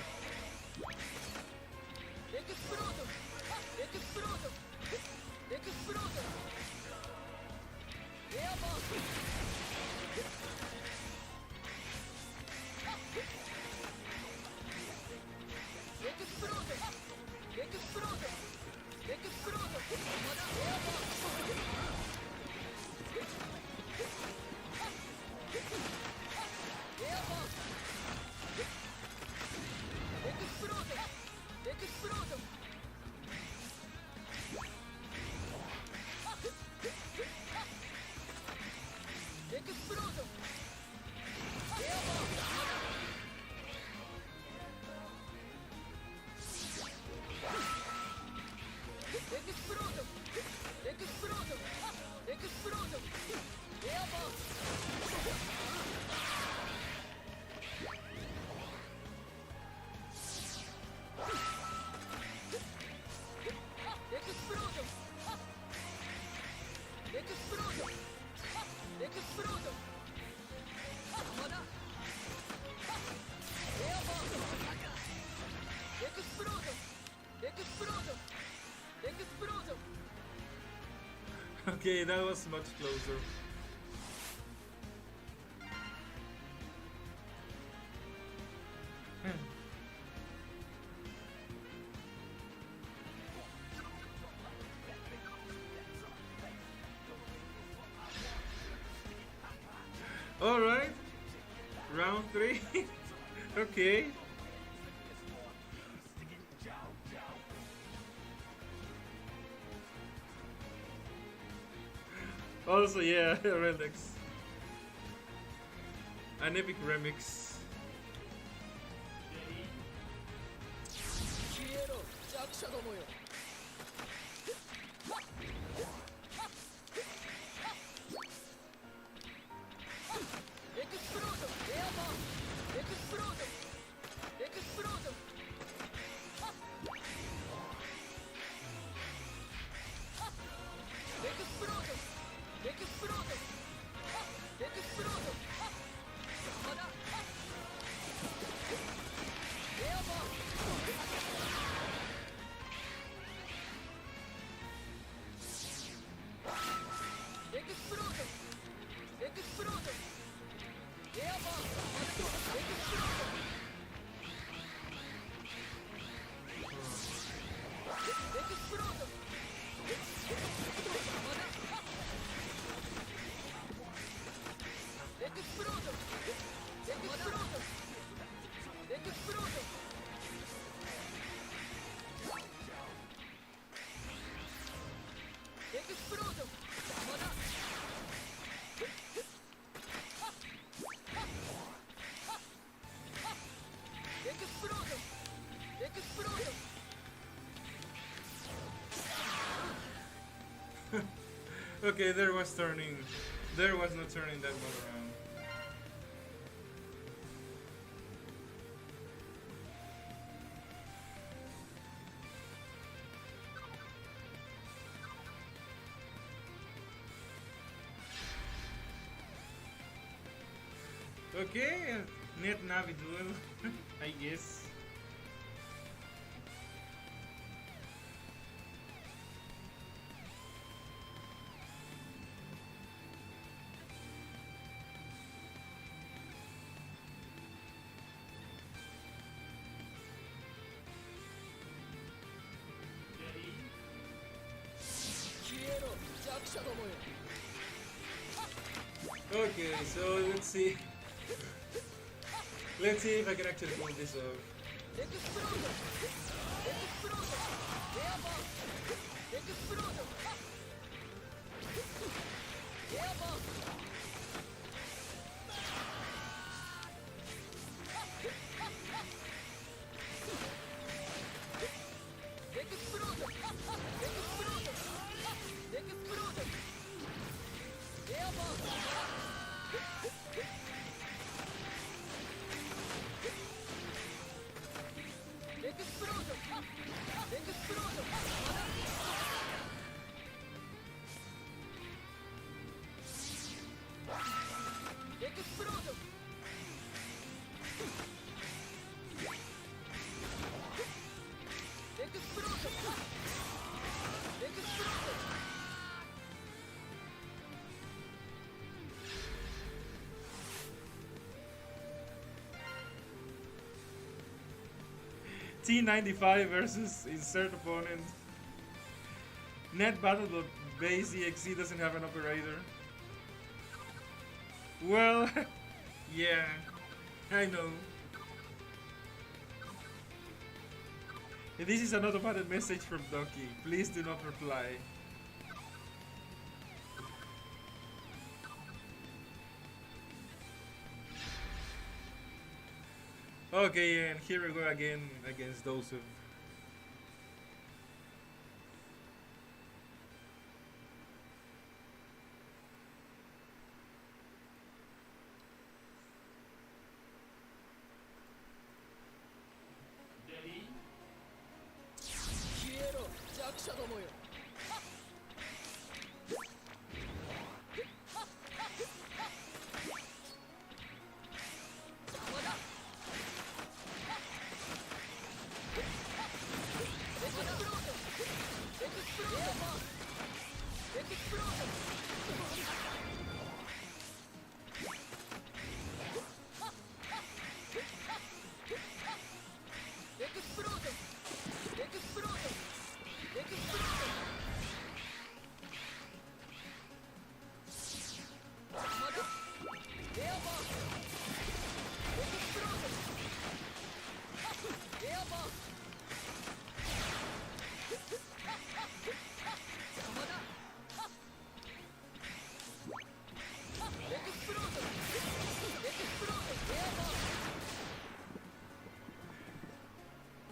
Okay, that was much closer. Alright, round 3. Okay. Also, yeah, Relics. An epic remix. Okay, there was turning. There was no turning that one around. Okay, net Navi duel, I guess. Okay, so let's see. Let's see if I can actually pull this off. T95 versus insert opponent. Net battle, but base EXE doesn't have an operator. Well, yeah, I know. This is an automated message from Doki. Please do not reply. Okay, and here we go again against those of.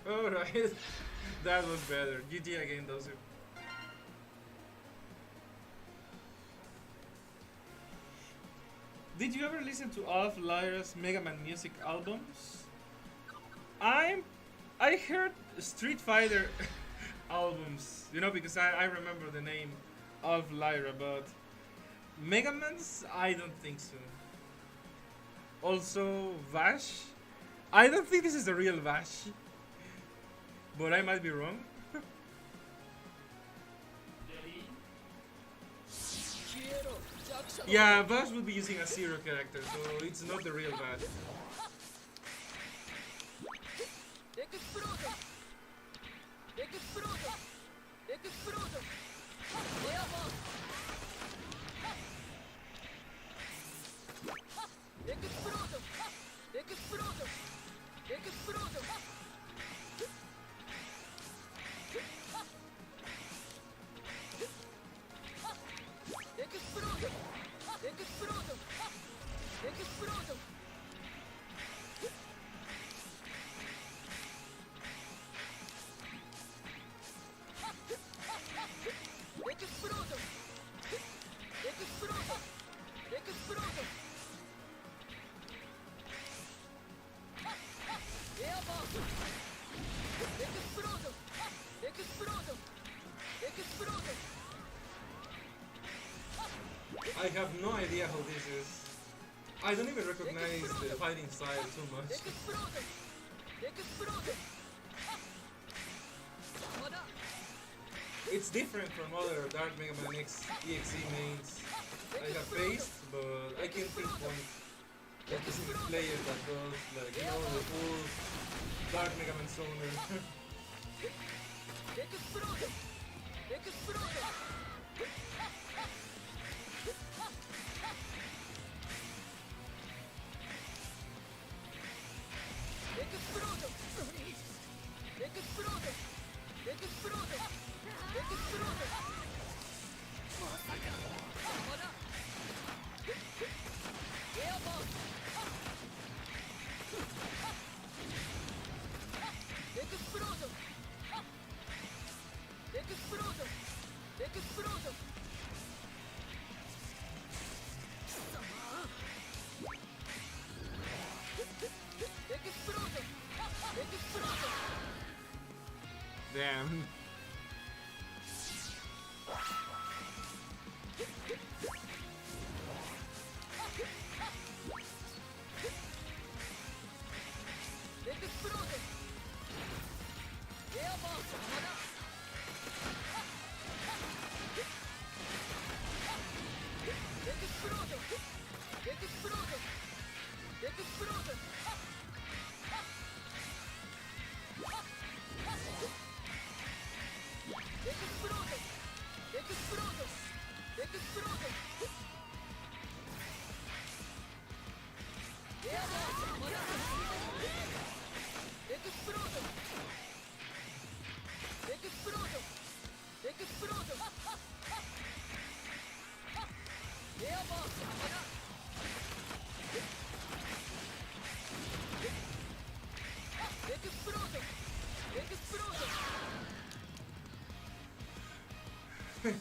Alright, that was better. GG again, those of. Did you ever listen to Alf Lyra's Mega Man music albums? I heard Street Fighter albums, you know, because I remember the name Alf Lyra, but Mega Man's, I don't think so. Also, Vash? I don't think this is the real Vash, but I might be wrong. Yeah, Vash would be using a zero character, so it's not the real Vash. I have no idea how this is. I don't even recognize the fighting style too much. It's different from other Dark Mega Man X EXE mains I have faced, but I can think one specific player that does, like, you know, the full Dark Mega Man zoner. Damn.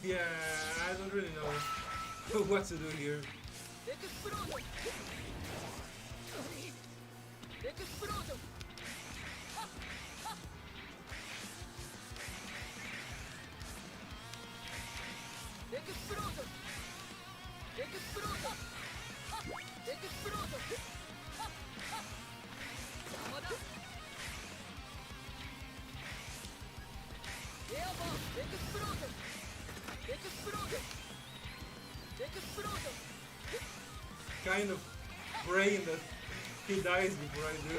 Yeah, I don't really know what to do here. Kind of praying that he dies before I do.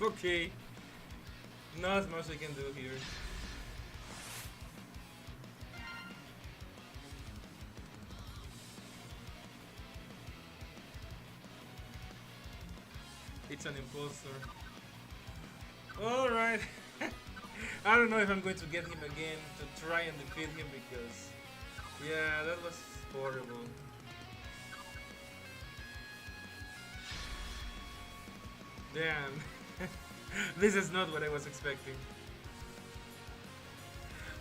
Okay, not much I can do here. It's an imposter. Alright. I don't know if I'm going to get him again to try and defeat him because, yeah, that was horrible. Damn. This is not what I was expecting.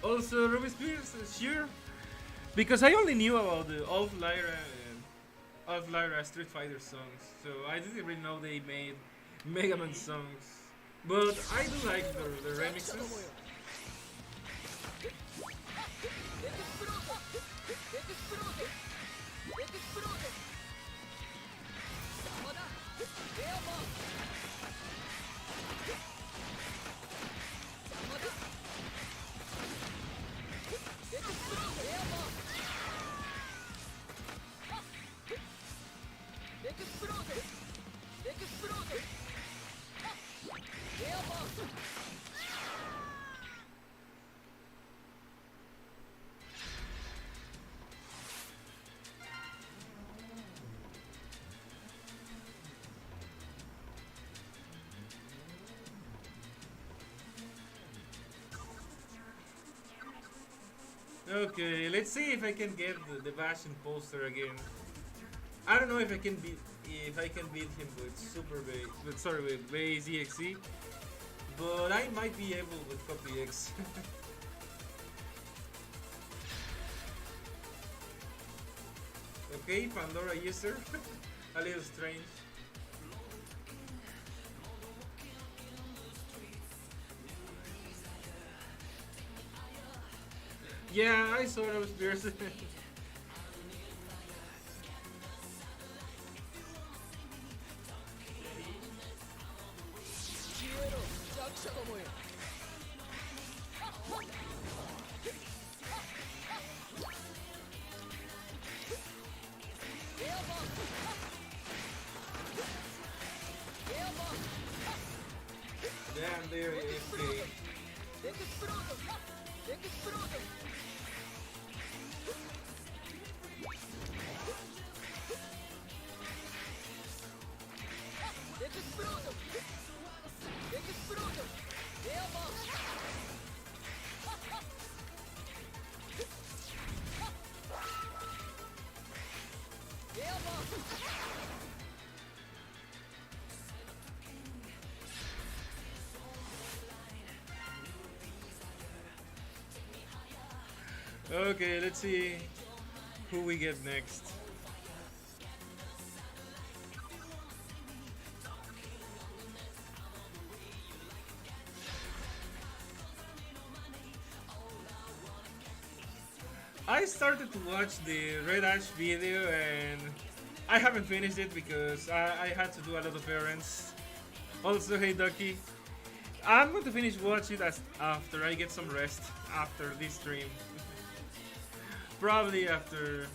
Also, Ruby Spears, sure. Because I only knew about the Off Lyra Street Fighter songs, so I didn't really know they made Mega Man songs. But I do like the remixes. Okay, let's see if I can get the Bastion poster again. I don't know if I can beat him with with Base EXE, but I might be able with Copy X. Okay, Pandora user, a little strange. Yeah, I saw those beers. Damn, they're AFK. Okay, let's see who we get next. I started to watch the Red Ash video and I haven't finished it because I had to do a lot of errands. Also, hey Ducky, I'm going to finish watching it as after I get some rest after this stream. Probably after,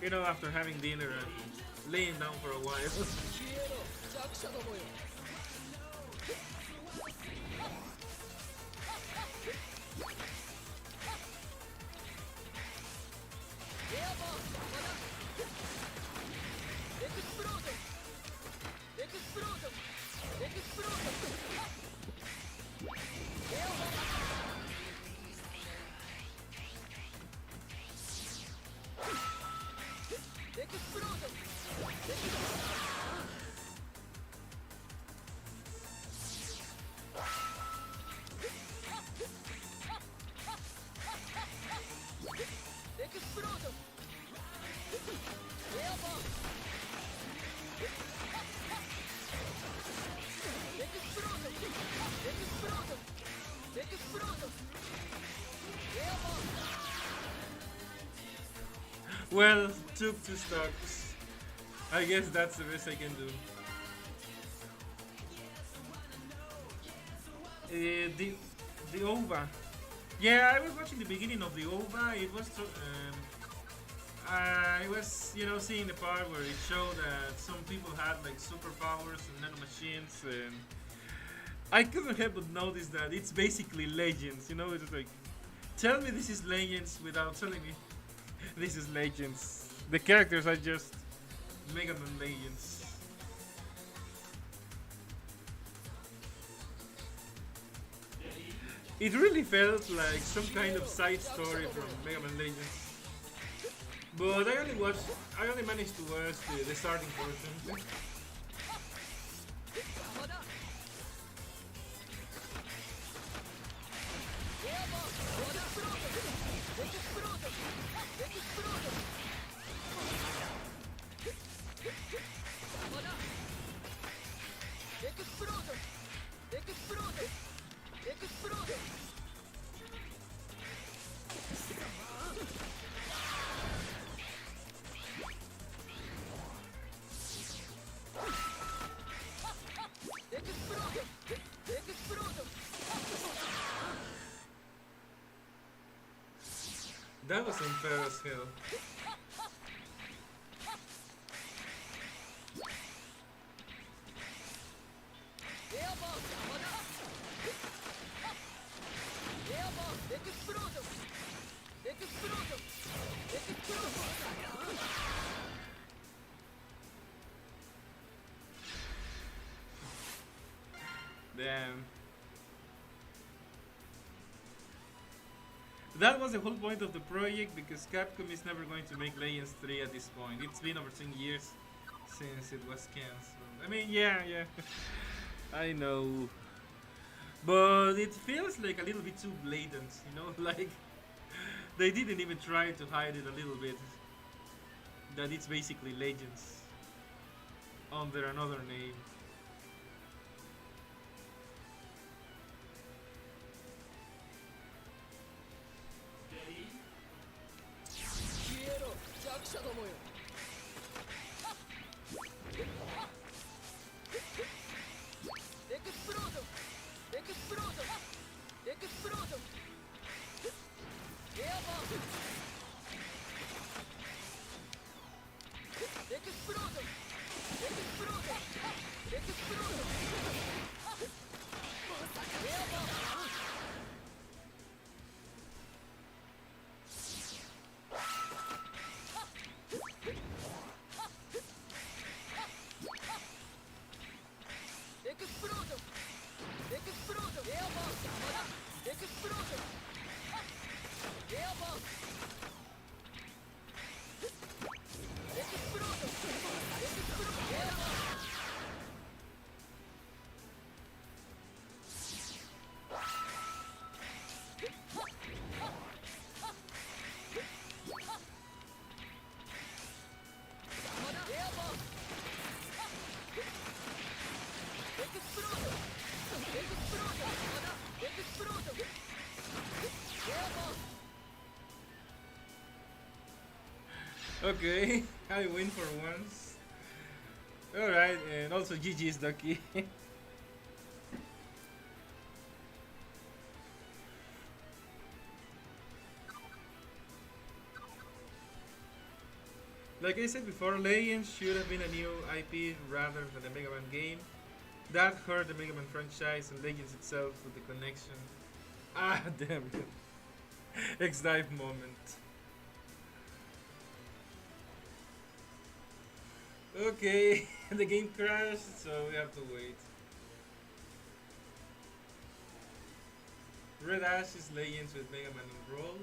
after having dinner and laying down for a while. Well, took 2 stocks. I guess that's the best I can do. The OVA. Yeah, I was watching the beginning of the OVA. It was I was, seeing the part where it showed that some people had like superpowers and nanomachines, and I couldn't help but notice that it's basically Legends. It's like, tell me this is Legends without telling me this is Legends. The characters are just Mega Man Legends. It really felt like some kind of side story from Mega Man Legends. But I only managed to watch the starting portion. That was unfair as hell. Damn. That was the whole point of the project, because Capcom is never going to make Legends 3 at this point. It's been over 10 years since it was cancelled. I mean, yeah. I know. But it feels like a little bit too blatant, like they didn't even try to hide it a little bit. That it's basically Legends under another name. Okay, I win for once. Alright, and also GG's Ducky. Like I said before, Legends should have been a new IP rather than a Mega Man game. That hurt the Mega Man franchise and Legends itself with the connection. Ah, damn it. X-Dive moment. Okay, the game crashed, so we have to wait. Red Ash is Legends with Mega Man on roll.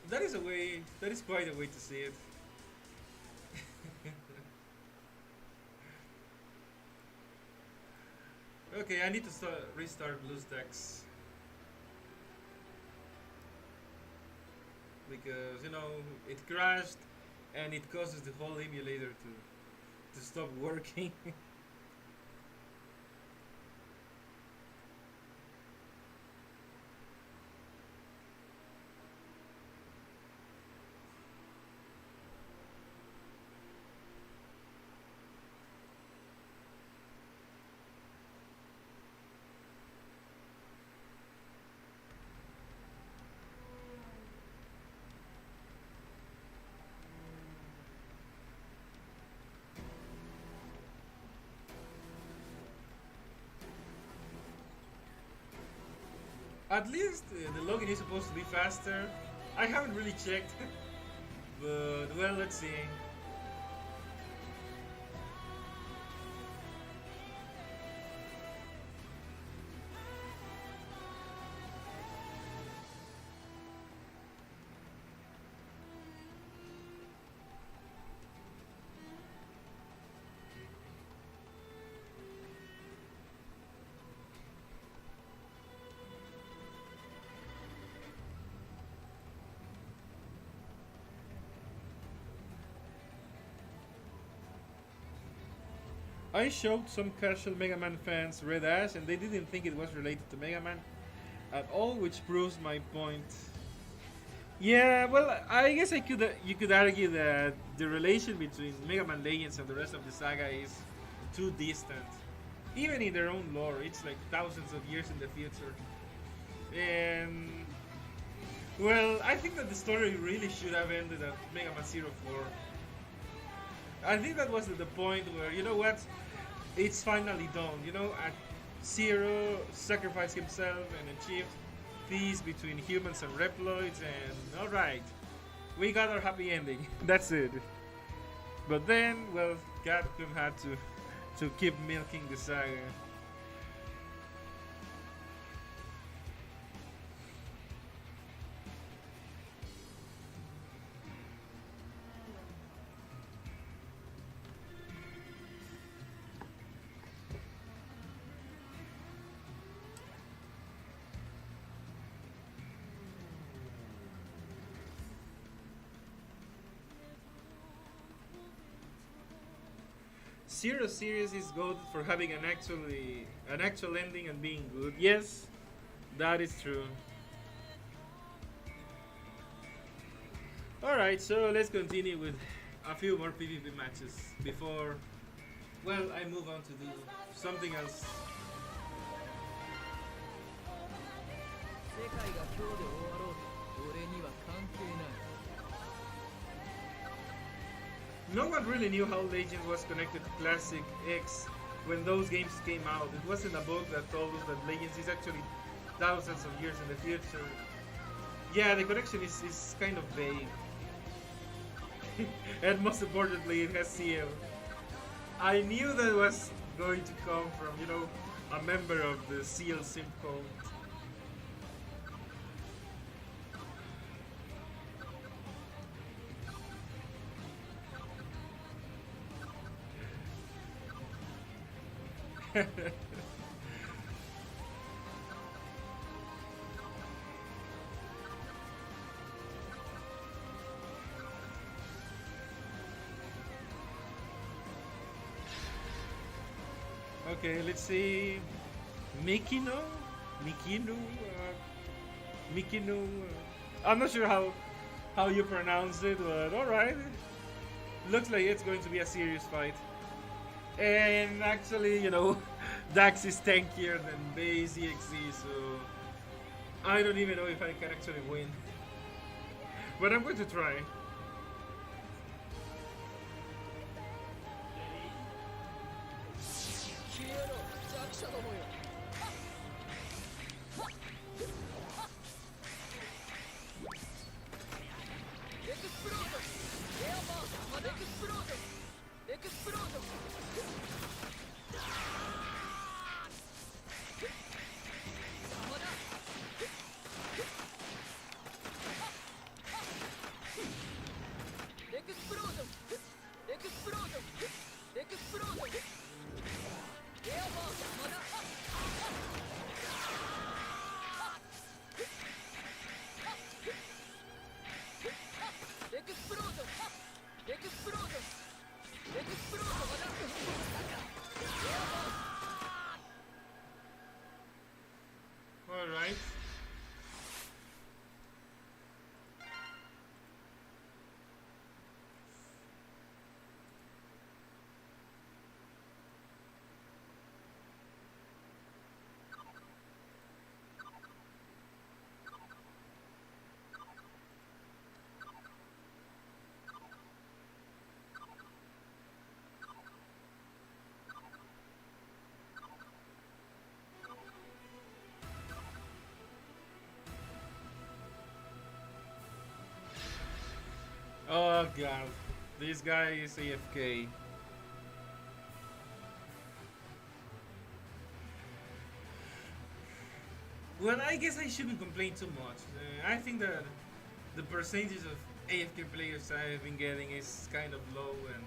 That is a way. That is quite a way to see it. Okay, I need to restart BlueStacks because it crashed and it causes the whole emulator to stop working. At least the login is supposed to be faster. I haven't really checked, but well, let's see. I showed some casual Mega Man fans Red Ash and they didn't think it was related to Mega Man at all, which proves my point. Yeah, well, I guess you could argue that the relation between Mega Man Legends and the rest of the saga is too distant. Even in their own lore, it's like thousands of years in the future. And well, I think that the story really should have ended at Mega Man 04. I think that was the point where, you know what, it's finally done. At Zero sacrificed himself and achieved peace between humans and Reploids, and alright, we got our happy ending. That's it. But then, well, Capcom had to keep milking the saga. Zero series is good for having an actual ending and being good. Yes, that is true. Alright, so let's continue with a few more PvP matches before, well, I move on to do something else. No one really knew how Legend was connected to Classic X when those games came out. It wasn't a book that told us that Legends is actually thousands of years in the future. Yeah, the connection is kind of vague. And most importantly, it has CL. I knew that was going to come from, a member of the CL Simp code. Okay, let's see. Mikino? Mikino? Mikino? I'm not sure how you pronounce it, but alright. Looks like it's going to be a serious fight. And actually, you know, Dax is tankier than base EXE, so I don't even know if I can actually win. But I'm going to try. Alright. Oh god, this guy is AFK. Well, I guess I shouldn't complain too much. I think that the percentage of AFK players I've been getting is kind of low, and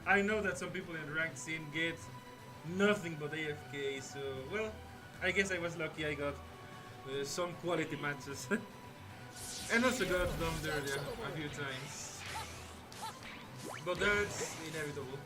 I know that some people in ranked scene get nothing but AFK, so well, I guess I was lucky I got some quality matches. And also got dumped earlier a few times. But that's inevitable.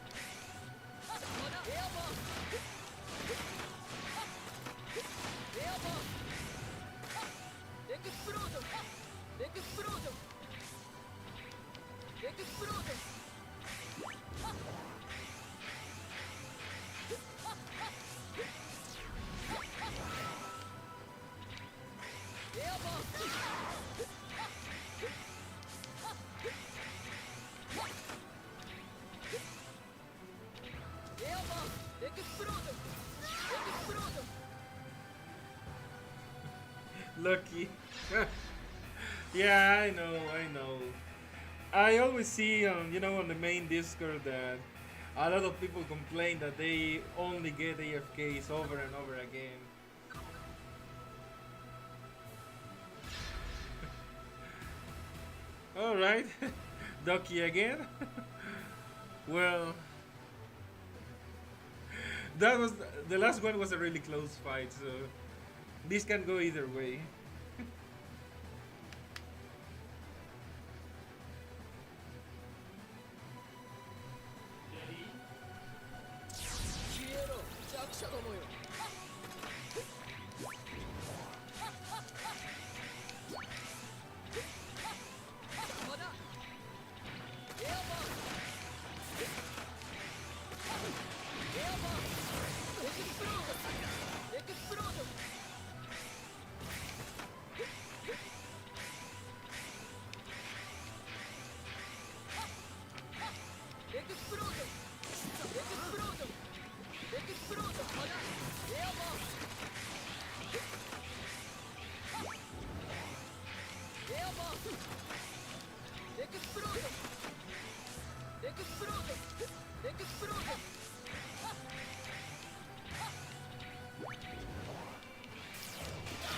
Lucky. Yeah, I know, I know. I always see on on the main Discord that a lot of people complain that they only get AFKs over and over again. Alright. Ducky again. Well, that was the last one was a really close fight, so this can go either way.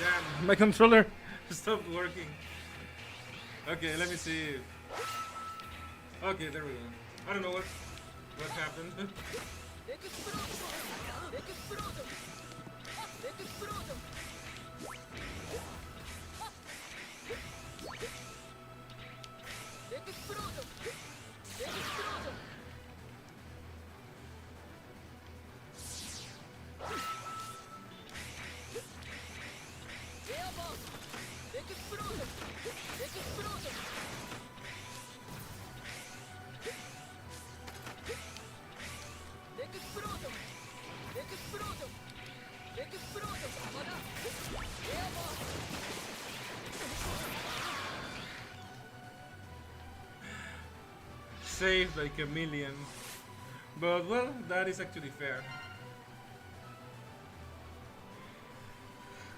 Damn, my controller stopped working. Okay, let me see. Okay, there we go. I don't know what happened. saved like a million. But well, that is actually fair.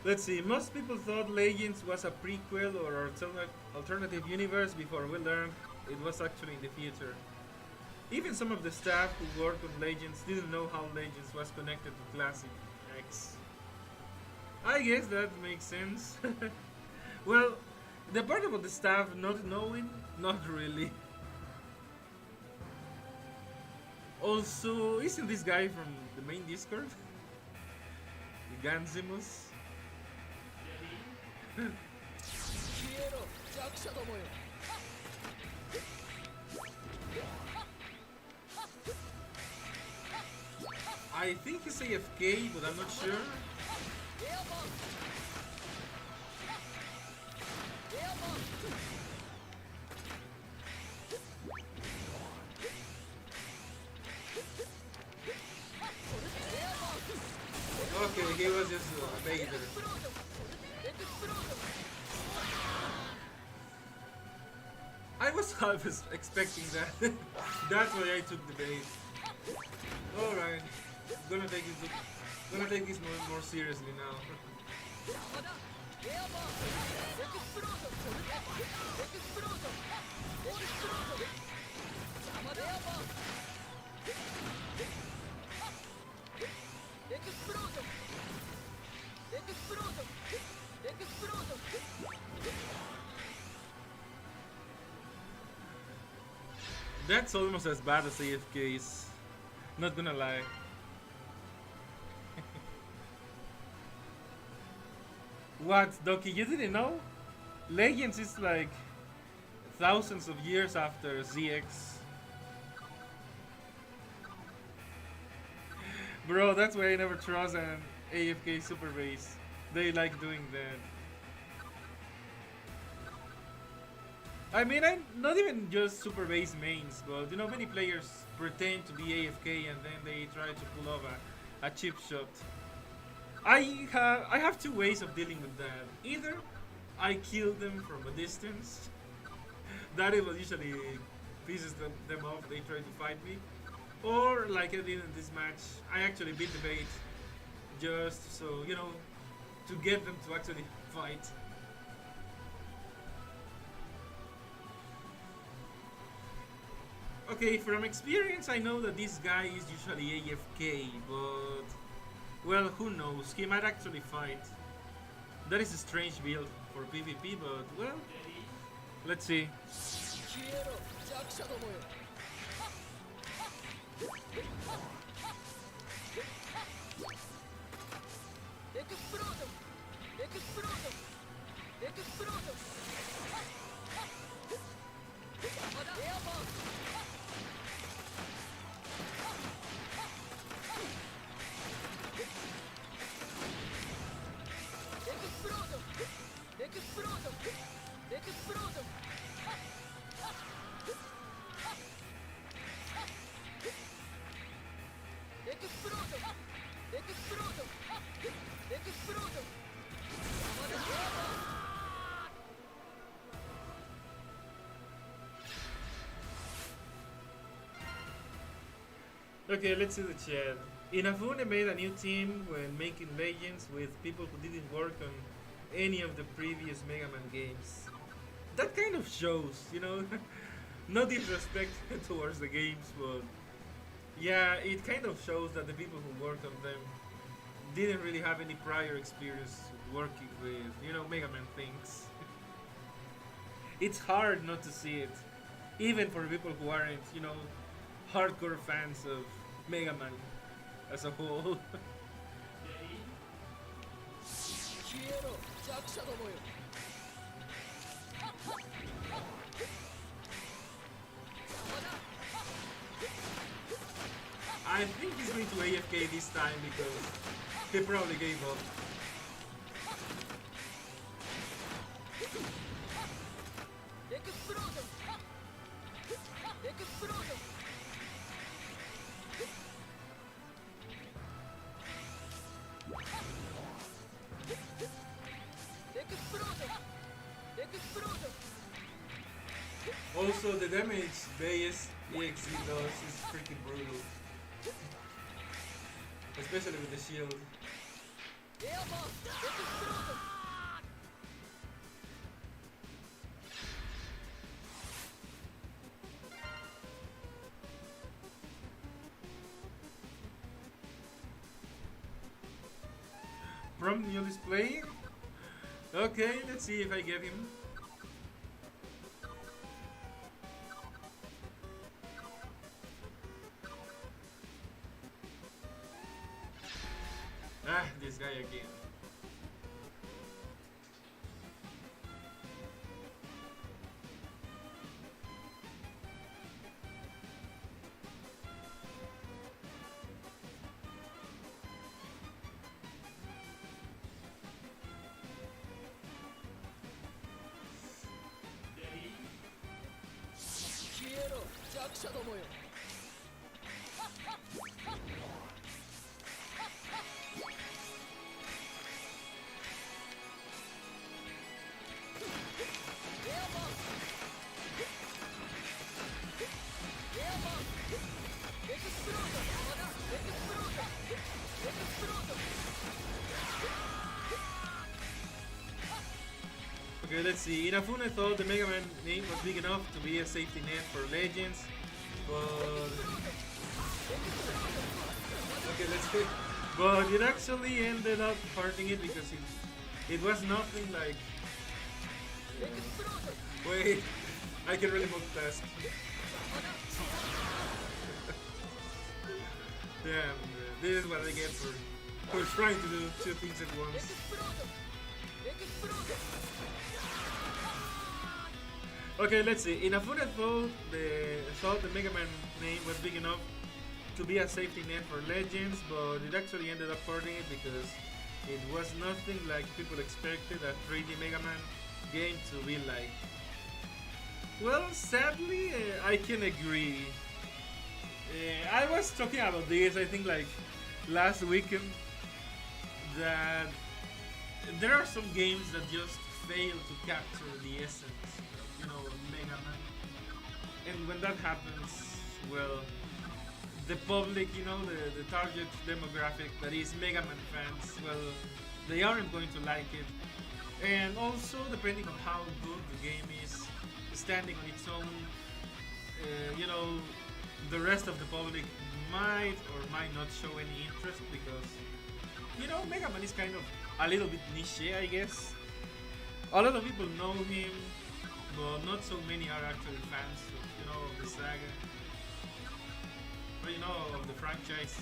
Let's see, most people thought Legends was a prequel or alternative universe before we learned it was actually in the future. Even some of the staff who worked on Legends didn't know how Legends was connected to Classic X. I guess that makes sense. Well, the part about the staff not knowing, not really. Also, isn't this guy from the main Discord? The Ganzimus? I think he's AFK, but I'm not sure. Okay, he was just a baiter. I was half expecting that. That's why I took the bait. Alright. Gonna take this more seriously now. That's almost as bad as AFKs. Not gonna lie. What, Doki, you didn't know? Legends is like thousands of years after ZX. Bro, that's why I never trust an AFK super base. They like doing that. I mean, I'm not even just super base mains, but you know, many players pretend to be AFK and then they try to pull off a chip shot. I have two ways of dealing with that. Either I kill them from a distance. That is what usually pisses them off. They try to fight me. Or like I did in this match, I actually beat the bait just so, you know, to get them to actually fight. Okay, from experience I know that this guy is usually AFK, but well, who knows, he might actually fight. That is a strange build for PvP, but well, let's see. Okay, let's see the chat. Inafune made a new team when making Legends with people who didn't work on any of the previous Mega Man games. That kind of shows, you know, no disrespect towards the games, but yeah, it kind of shows that the people who worked on them didn't really have any prior experience working with, you know, Mega Man things. It's hard not to see it, even for people who aren't, you know, hardcore fans of Mega Man as a whole. I think he's going to AFK this time because he probably gave up. Also, the damage base EXE loss is freaking brutal. Especially with the shield. From new display? Okay, let's see if I get him. Ah, this guy again. Okay, let's see. Inafune thought the Mega Man name was big enough to be a safety net for Legends, but okay, let's see. But it actually ended up hurting it because it was nothing like. Wait, I can really multitask. Damn, this is what I get for trying to do two things at once. Okay, let's see. Inafune thought the Mega Man name was big enough to be a safety net for Legends, but it actually ended up hurting it because it was nothing like people expected a 3D Mega Man game to be like. Well, sadly, I can agree. I was talking about this, I think, like last weekend, that there are some games that just fail to capture the essence, of Mega Man. And when that happens, well, the public, the target demographic that is Mega Man fans, well, they aren't going to like it. And also, depending on how good the game is, standing on its own, the rest of the public might or might not show any interest because, Mega Man is kind of a little bit niche, I guess. A lot of people know him, but not so many are actually fans of the saga. Or, of the franchise,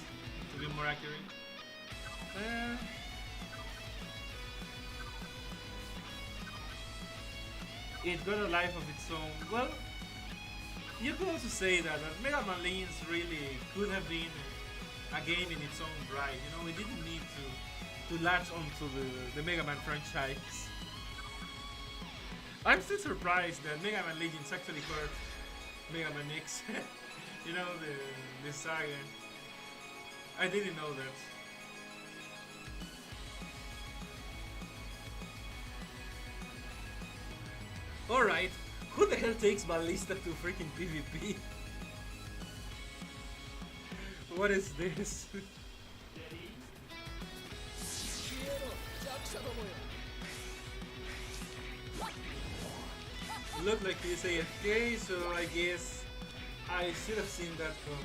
to be more accurate. It got a life of its own. Well, you could also say that Mega Man Legends really could have been a game in its own right. We didn't need to latch onto the Mega Man franchise. I'm still surprised that Mega Man Legends actually hurt Mega Man X. the saga. I didn't know that. Alright, who the hell takes Ballista to freaking PvP? What is this? Looked like he's AFK, so I guess I should have seen that coming.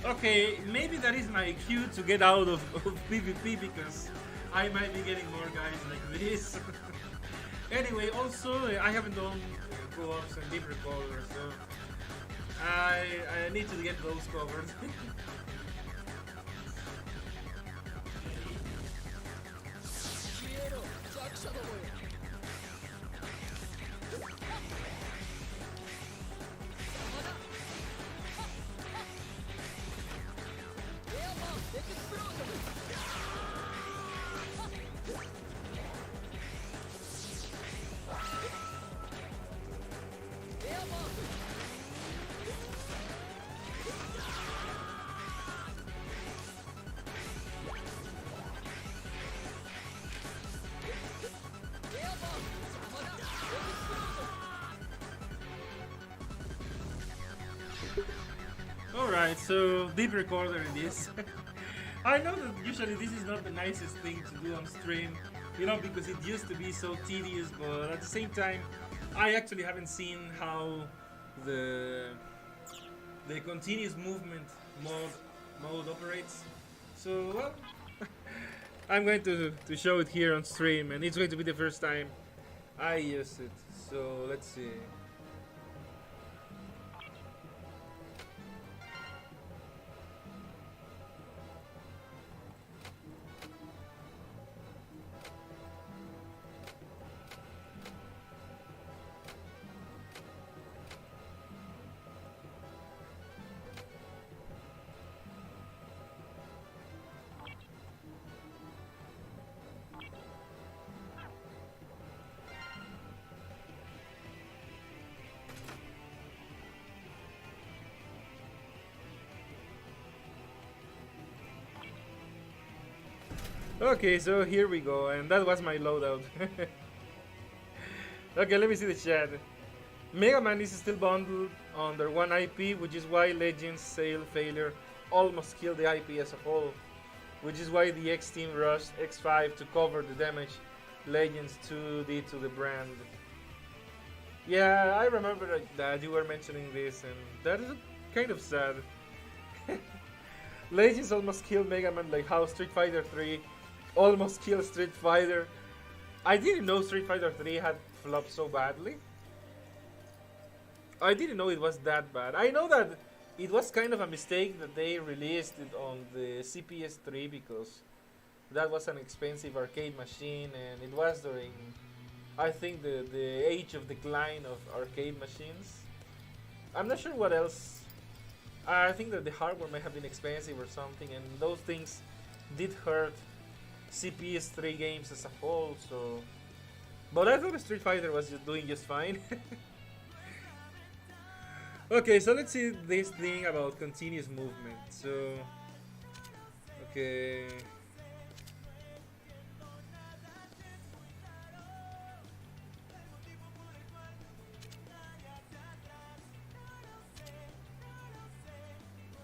Okay, maybe that is my cue to get out of PvP because I might be getting more guys like this. Anyway, also I haven't done co-ops and deep recorders, so I need to get those covered. Alright, so deep recorder it is. I know that usually this is not the nicest thing to do on stream, you know, because it used to be so tedious, but at the same time, I actually haven't seen how the continuous movement mode operates. So, well, I'm going to show it here on stream, and it's going to be the first time I use it. So, let's see. Okay, so here we go, and that was my loadout. Okay, let me see the chat. Mega Man is still bundled under one IP, which is why Legends sale failure almost killed the IP as a whole, which is why the X team rushed X5 to cover the damage Legends 2 did to the brand. Yeah, I remember that you were mentioning this, and that is kind of sad. Legends almost killed Mega Man like how Street Fighter 3 almost killed Street Fighter. I didn't know Street Fighter 3 had flopped so badly. I didn't know it was that bad. I know that it was kind of a mistake that they released it on the CPS 3 because that was an expensive arcade machine, and it was during, I think, the age of decline of arcade machines. I'm not sure what else. I think that the hardware may have been expensive or something, and those things did hurt CPS 3 games as a whole. So, but I thought Street Fighter was just doing just fine. Okay, so let's see this thing about continuous movement. So, okay.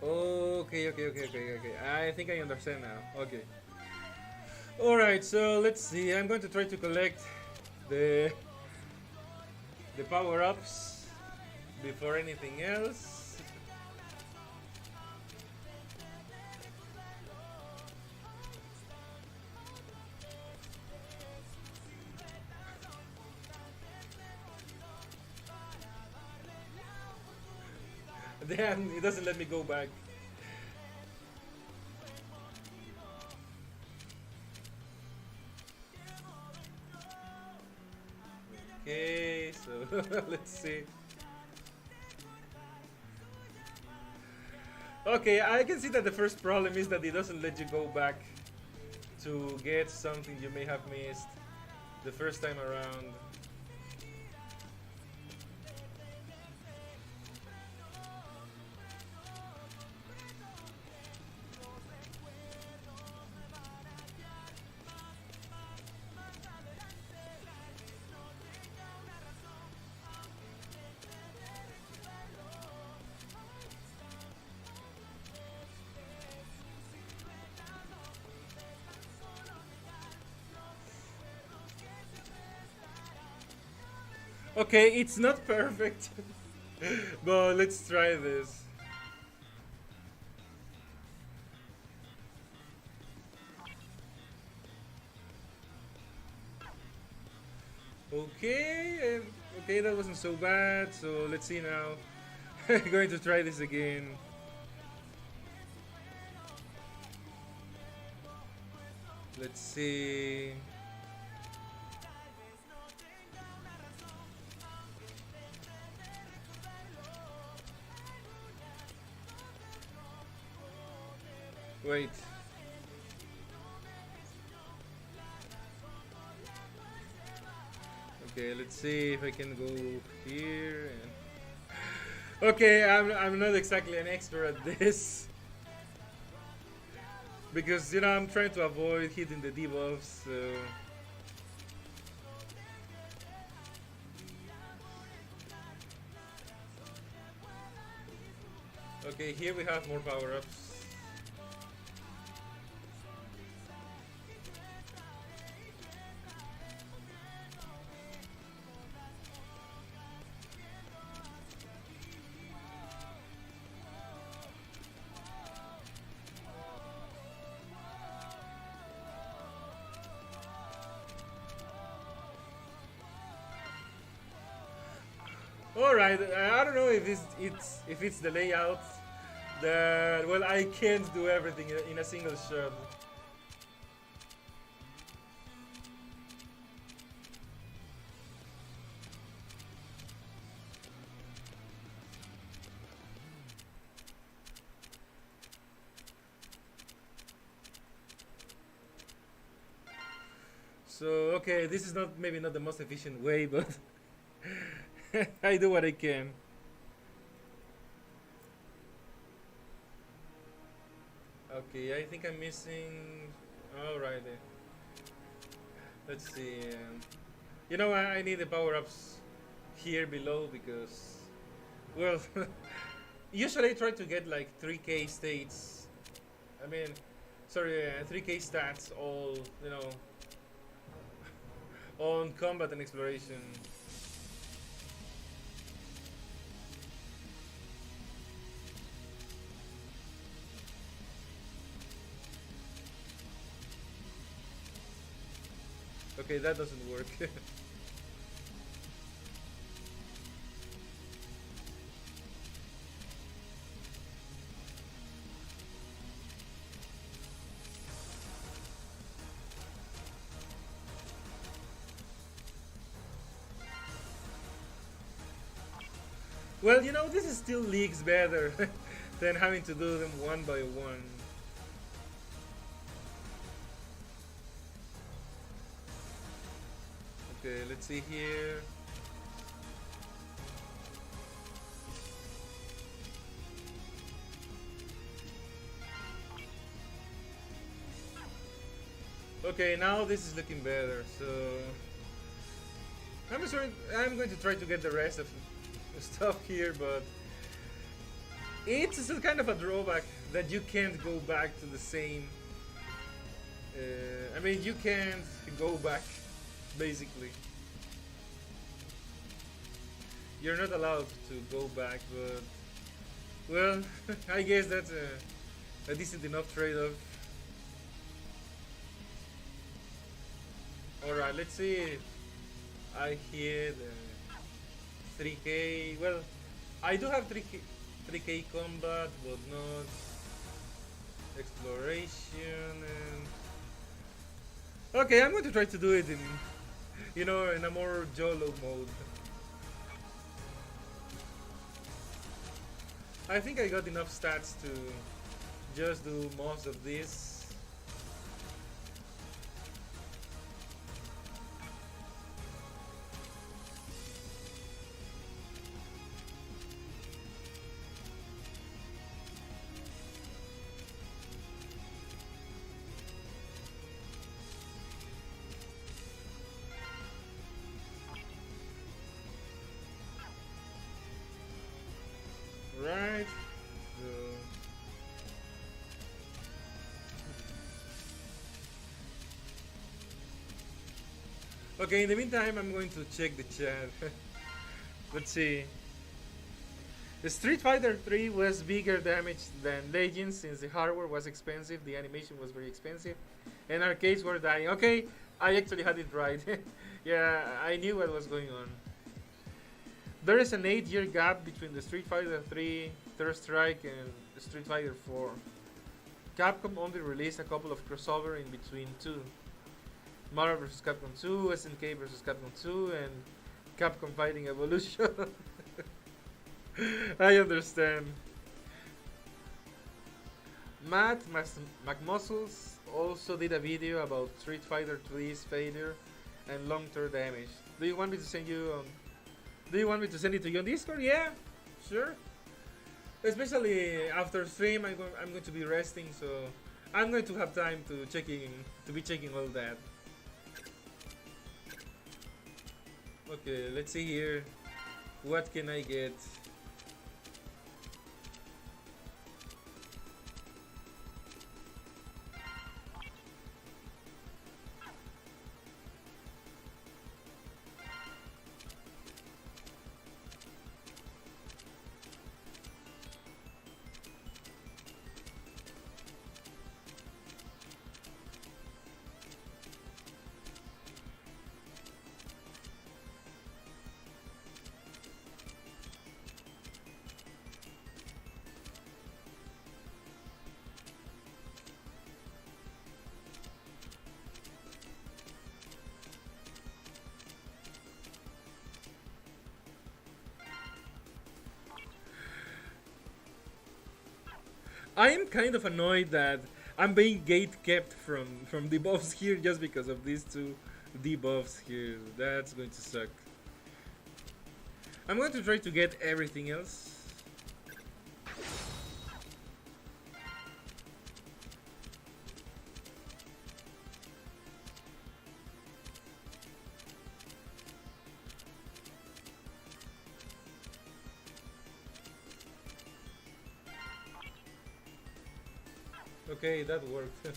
Okay. I think I understand now. Okay. Alright, so let's see. I'm going to try to collect the power-ups before anything else. Damn, it doesn't let me go back. Okay, so let's see. Okay, I can see that the first problem is that it doesn't let you go back to get something you may have missed the first time around. Okay, it's not perfect, but let's try this. Okay, okay, that wasn't so bad. So let's see now. Going to try this again. Let's see. Wait. Okay, let's see if I can go here. Okay, I'm not exactly an expert at this. Because, you know, I'm trying to avoid hitting the debuffs, so... Okay, here we have more power-ups. All right, I don't know if it's the layout that, well, I can't do everything in a single shot. So okay, this is not maybe not the most efficient way, but I do what I can. Okay, I think I'm missing. All right. Let's see. You know, I need the power ups here below because, well, usually I try to get like 3K states. I mean, sorry, 3K stats, all, you know, on combat and exploration. Okay, that doesn't work. Well, you know, this is still leagues better than having to do them one by one. Okay, let's see here. Okay, now this is looking better. So I'm going to try to get the rest of the stuff here, but it's still kind of a drawback that you can't go back to the same. I mean, you can't go back. Basically, you're not allowed to go back, but well, I guess that's a decent enough trade-off. Alright, let's see if I hit 3K. Well, I do have 3K combat, but not exploration. And okay, I'm going to try to do it in, you know, in a more YOLO mode. I think I got enough stats to just do most of this. Right. Okay, in the meantime, I'm going to check the chat. Let's see. The Street Fighter 3 was bigger damage than Legends since the hardware was expensive, the animation was very expensive, and arcades were dying. Okay, I actually had it right. Yeah, I knew what was going on. There is an 8-year gap between the Street Fighter 3, Third Strike, and Street Fighter 4. Capcom only released a couple of crossover in between two. Marvel vs. Capcom 2, SNK vs. Capcom 2, and Capcom Fighting Evolution. I understand. Matt McMuscles also did a video about Street Fighter 3's failure and long-term damage. Do you want me to send you Do you want me to send it to you on Discord? Yeah, sure. Especially after stream, I'm going to be resting, so I'm going to have time to be checking all that. Okay, let's see here. What can I get? I am kind of annoyed that I'm being gate kept from debuffs here just because of these two debuffs here. That's going to suck. I'm going to try to get everything else. Okay, that worked.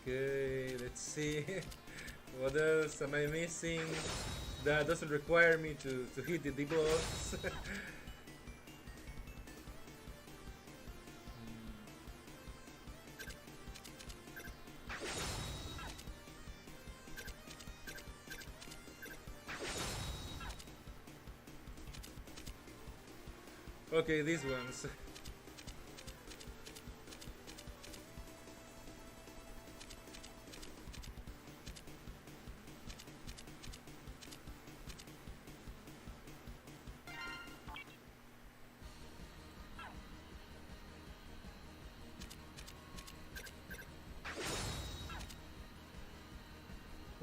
Okay, let's see. What else am I missing? That doesn't require me to hit the debuffs. Okay, these ones.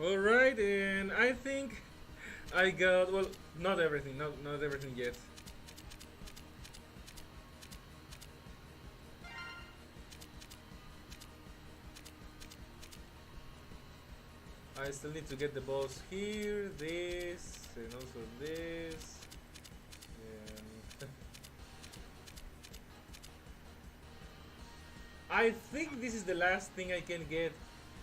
Alright, and I think I got, well, not everything, not everything yet. I still need to get the balls here, this, and also this. And I think this is the last thing I can get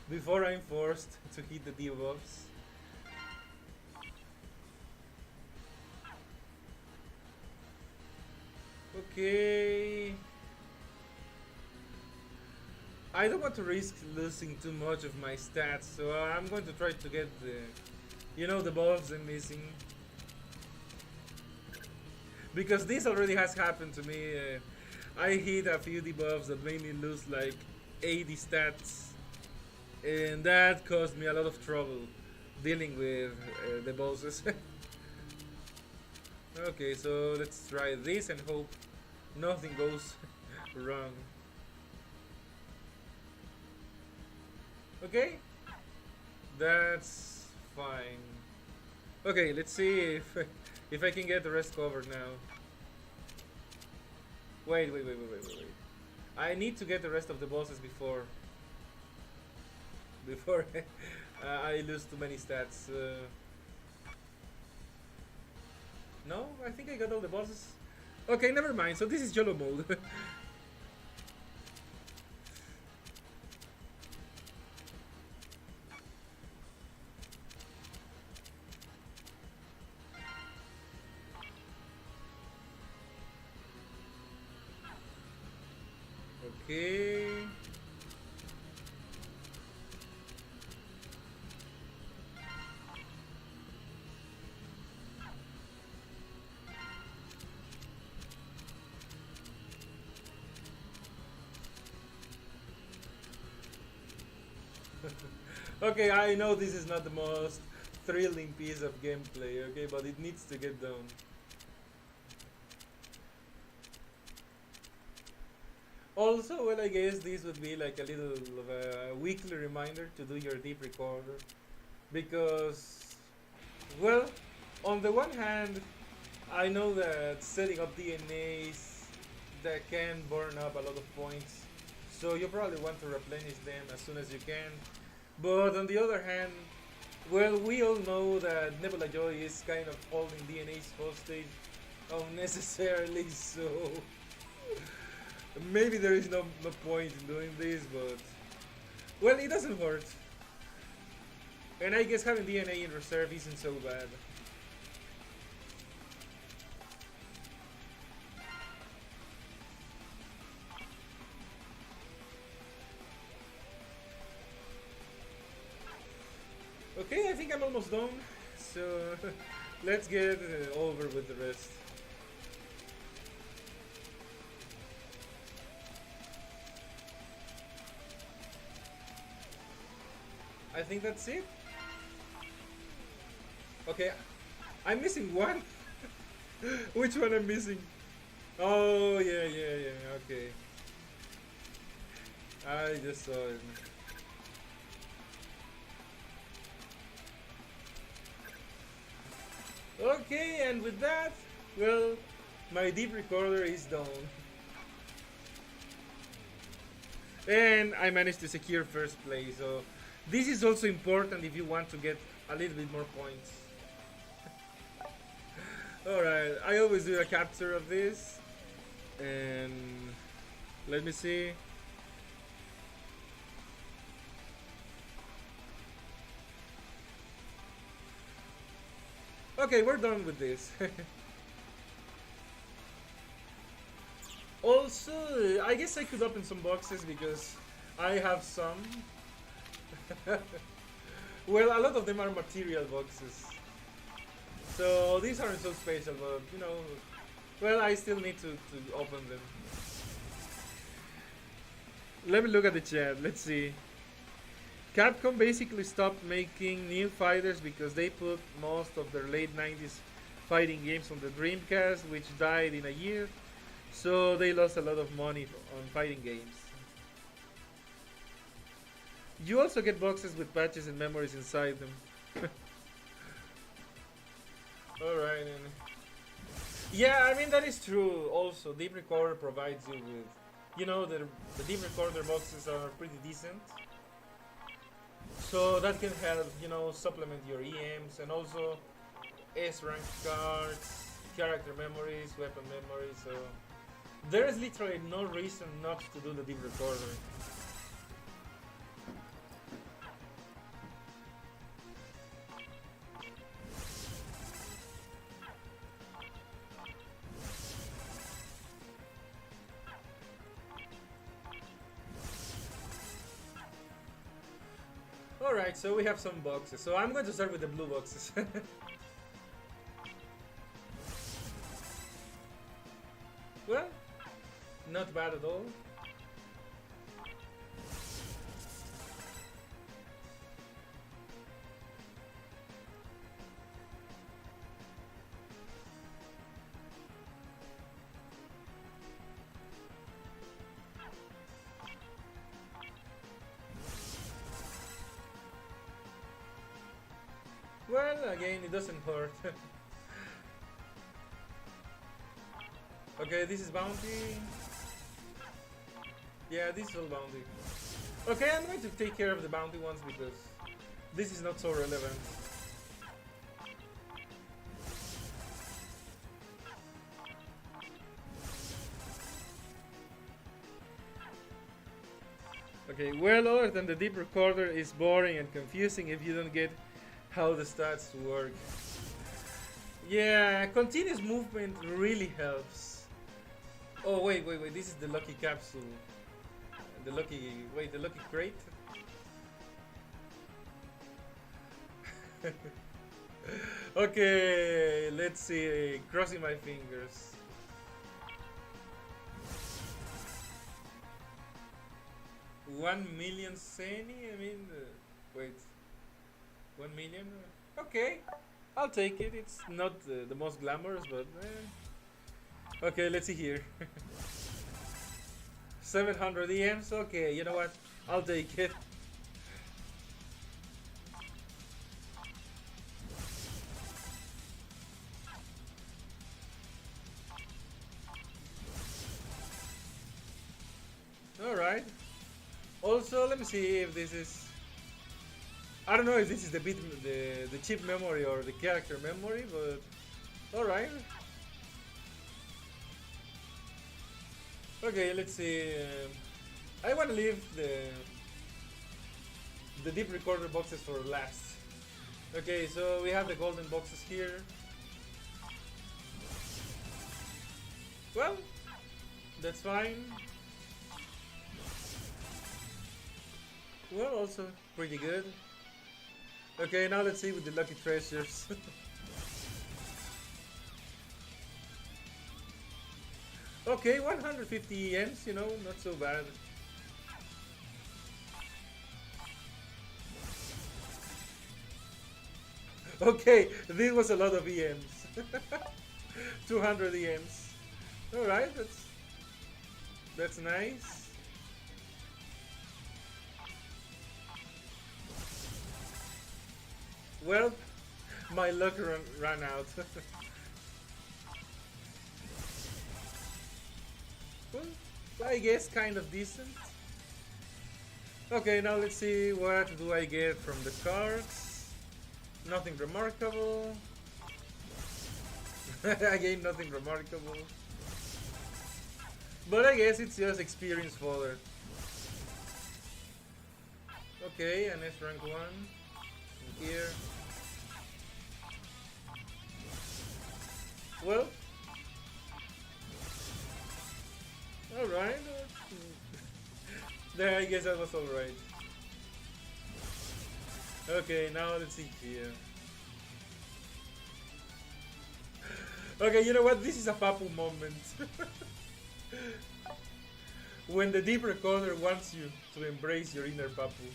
before I'm forced to hit the debuffs. Okay. I don't want to risk losing too much of my stats, so I'm going to try to get the buffs I'm missing. Because this already has happened to me. I hit a few debuffs that made me lose like 80 stats. And that caused me a lot of trouble dealing with the bosses. Okay, so let's try this and hope nothing goes wrong. Okay, that's fine. Okay, let's see if I can get the rest covered now. Wait. I need to get the rest of the bosses before I lose too many stats. No, I think I got all the bosses. Okay, never mind. So this is YOLO mode. Okay. Okay, I know this is not the most thrilling piece of gameplay, okay, but it needs to get done. Also, well, I guess this would be like a little of a weekly reminder to do your deep recorder. Because, well, on the one hand, I know that setting up DNAs that can burn up a lot of points. So you probably want to replenish them as soon as you can. But on the other hand, well, we all know that Nebula Joy is kind of holding DNA's hostage unnecessarily, so maybe there is no point in doing this, but well, it doesn't hurt. And I guess having DNA in reserve isn't so bad. Okay, I think I'm almost done, so let's get over with the rest. I think that's it. Okay, I'm missing one. Which one I'm missing? Oh, yeah, okay. I just saw it. Okay, and with that, well, my deep recorder is done. And I managed to secure first place, so this is also important if you want to get a little bit more points. Alright, I always do a capture of this. And let me see. Okay, we're done with this. Also, I guess I could open some boxes because I have some. Well, a lot of them are material boxes. So these aren't so special, but you know, well, I still need to open them. Let me look at the chat, let's see. Capcom basically stopped making new fighters because they put most of their late 90s fighting games on the Dreamcast, which died in a year. So they lost a lot of money on fighting games. You also get boxes with patches and memories inside them. Alright, yeah, I mean that is true. Also, Deep Recorder provides you with, you know, the Deep Recorder boxes are pretty decent. So that can help, you know, supplement your EMs and also S-rank cards, character memories, weapon memories. So there is literally no reason not to do the Deep Recorder. Alright, so we have some boxes. So I'm going to start with the blue boxes. Well, not bad at all. Well, again, it doesn't hurt. Okay, this is bounty. Yeah, this is all bounty. Okay, I'm going to take care of the bounty ones because this is not so relevant. Okay, well, other than the deep recorder is boring and confusing if you don't get how the stats work. Yeah, continuous movement really helps. Oh, wait, this is the lucky capsule. The lucky crate? Okay, let's see. Crossing my fingers. $1 million Seni? I mean, wait. 1 million? Okay, I'll take it. It's not the most glamorous, but okay, let's see here. 700 EMs? Okay, you know what? I'll take it. Alright. Also, let me see if this is... I don't know if this is the chip memory or the character memory, but... Alright. Okay, let's see. I want to leave the deep recorder boxes for last. Okay, so we have the golden boxes here. Well, that's fine. Well, also pretty good. Okay, now let's see with the lucky treasures. Okay, 150 EMs, you know, not so bad. Okay, this was a lot of EMs. 200 EMs. Alright, that's nice. Well, my luck ran out. Well, I guess kind of decent. Okay, now let's see what do I get from the cards. Nothing remarkable. Again, nothing remarkable. But I guess it's just experience fodder. Okay, an S rank 1. Here. Well. Alright. There, I guess that was alright. Okay, now let's see here. Okay, you know what? This is a Papu moment. When the deep recorder wants you to embrace your inner Papu.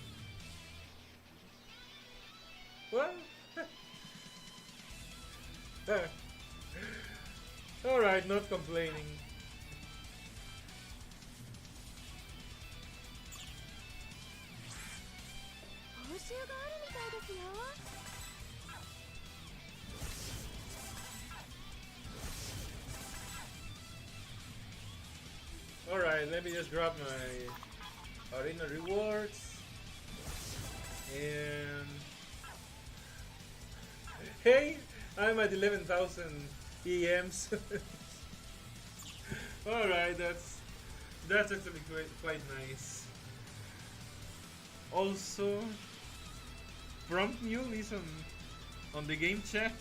Well, alright, not complaining. Alright, let me just grab my arena rewards. And hey, I'm at 11,000 EMs. Alright, that's actually quite nice. Also, Prompt Mule is on the game chat.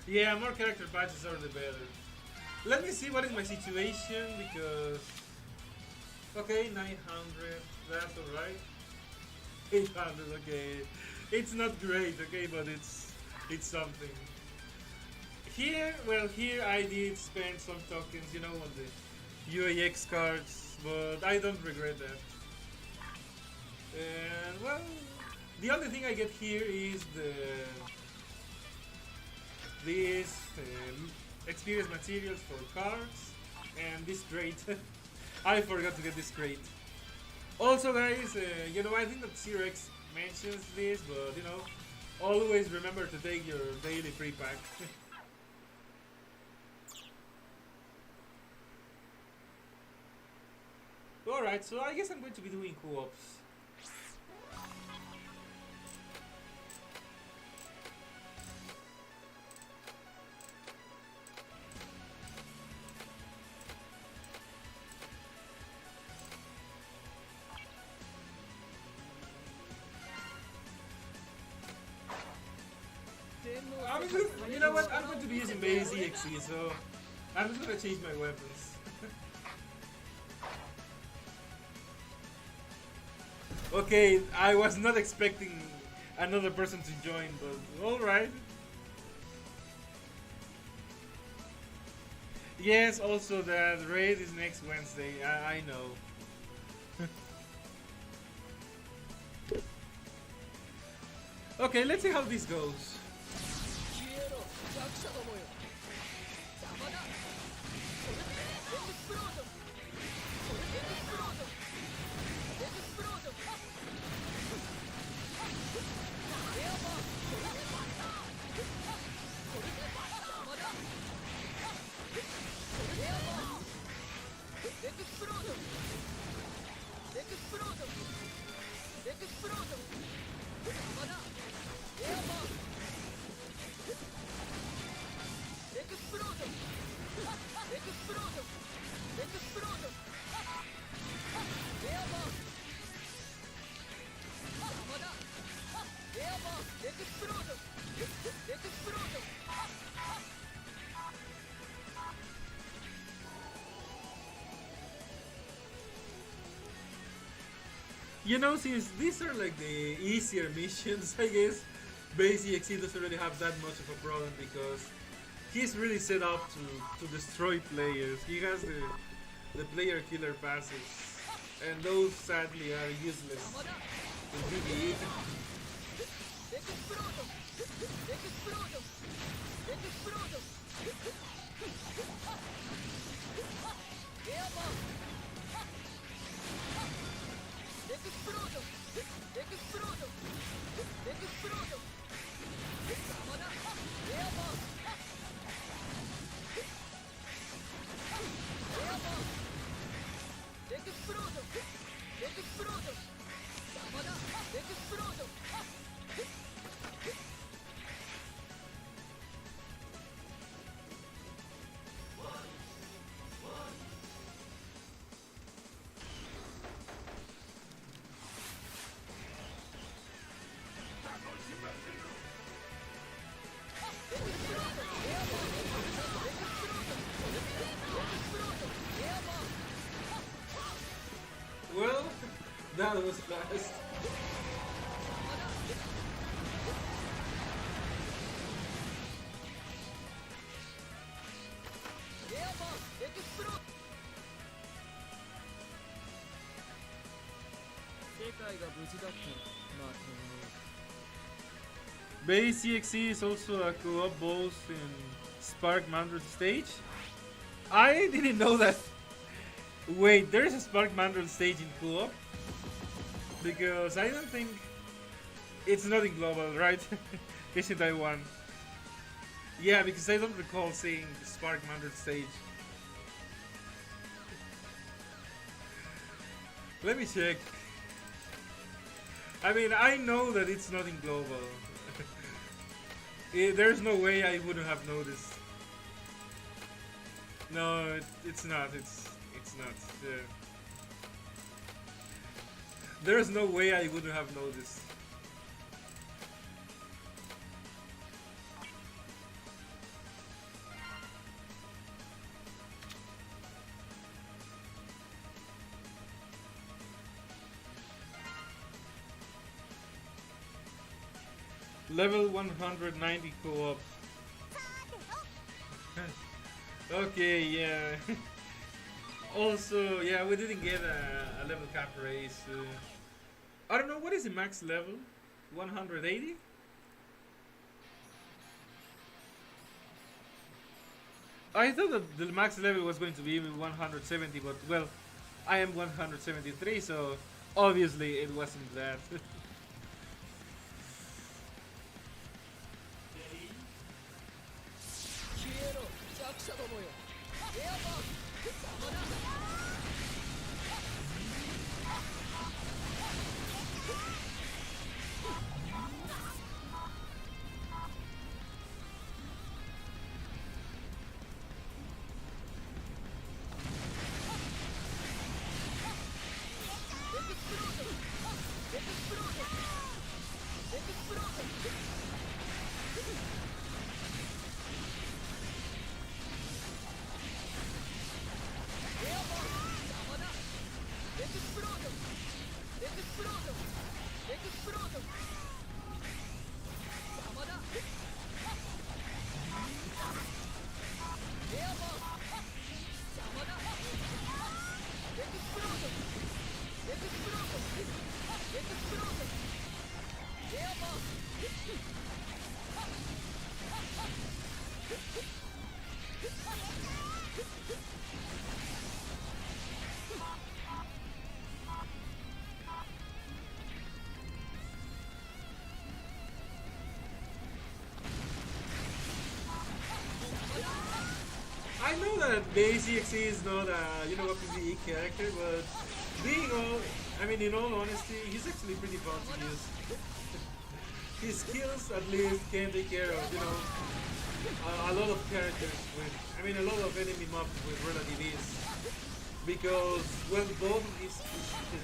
Yeah, more character patches are the better. Let me see what is my situation because... Okay, 900, that's alright. 800, okay. It's not great, okay, but it's something. Here, well, here I did spend some tokens, you know, on the UAX cards, but I don't regret that. And, well, the only thing I get here is these experience materials for cards and this crate. I forgot to get this crate. Also, guys, you know, I think that Xerox mentions this, but you know, Always remember to take your daily free pack. Alright, so I guess I'm going to be doing co-ops. You know what? I'm going to be using base EXE, so I'm just going to change my weapons. Okay, I was not expecting another person to join, but alright. Yes, also that raid is next Wednesday, I know. Okay, let's see how this goes. You know, since these are like the easier missions, I guess base EXE doesn't really have that much of a problem because he's really set up to destroy players. He has the player killer passes, and those sadly are useless in PvE. Well, that was fast. Base EXE is also a co-op boss in Spark Mandrill stage. I didn't know that. Wait, there's a Spark Mandrill stage in co-op? Because I don't think it's not in global, right? It's in Taiwan. Yeah, because I don't recall seeing the Spark Mandrill stage. Let me check. I mean, I know that it's not in global. There's no way I wouldn't have noticed. No, it's not. It's not. There's no way I wouldn't have noticed. Level 190 co-op. Okay, yeah. Also, yeah, we didn't get a level cap raise. I don't know, what is the max level? 180? I thought that the max level was going to be 170, but well, I am 173, so obviously it wasn't that. that base EXE is not a a PvE character, but being all, I mean, in all honesty, he's actually pretty fun to use. His skills at least can take care of a lot of characters with, I mean, a lot of enemy mobs with relative ease. Because, well, both of his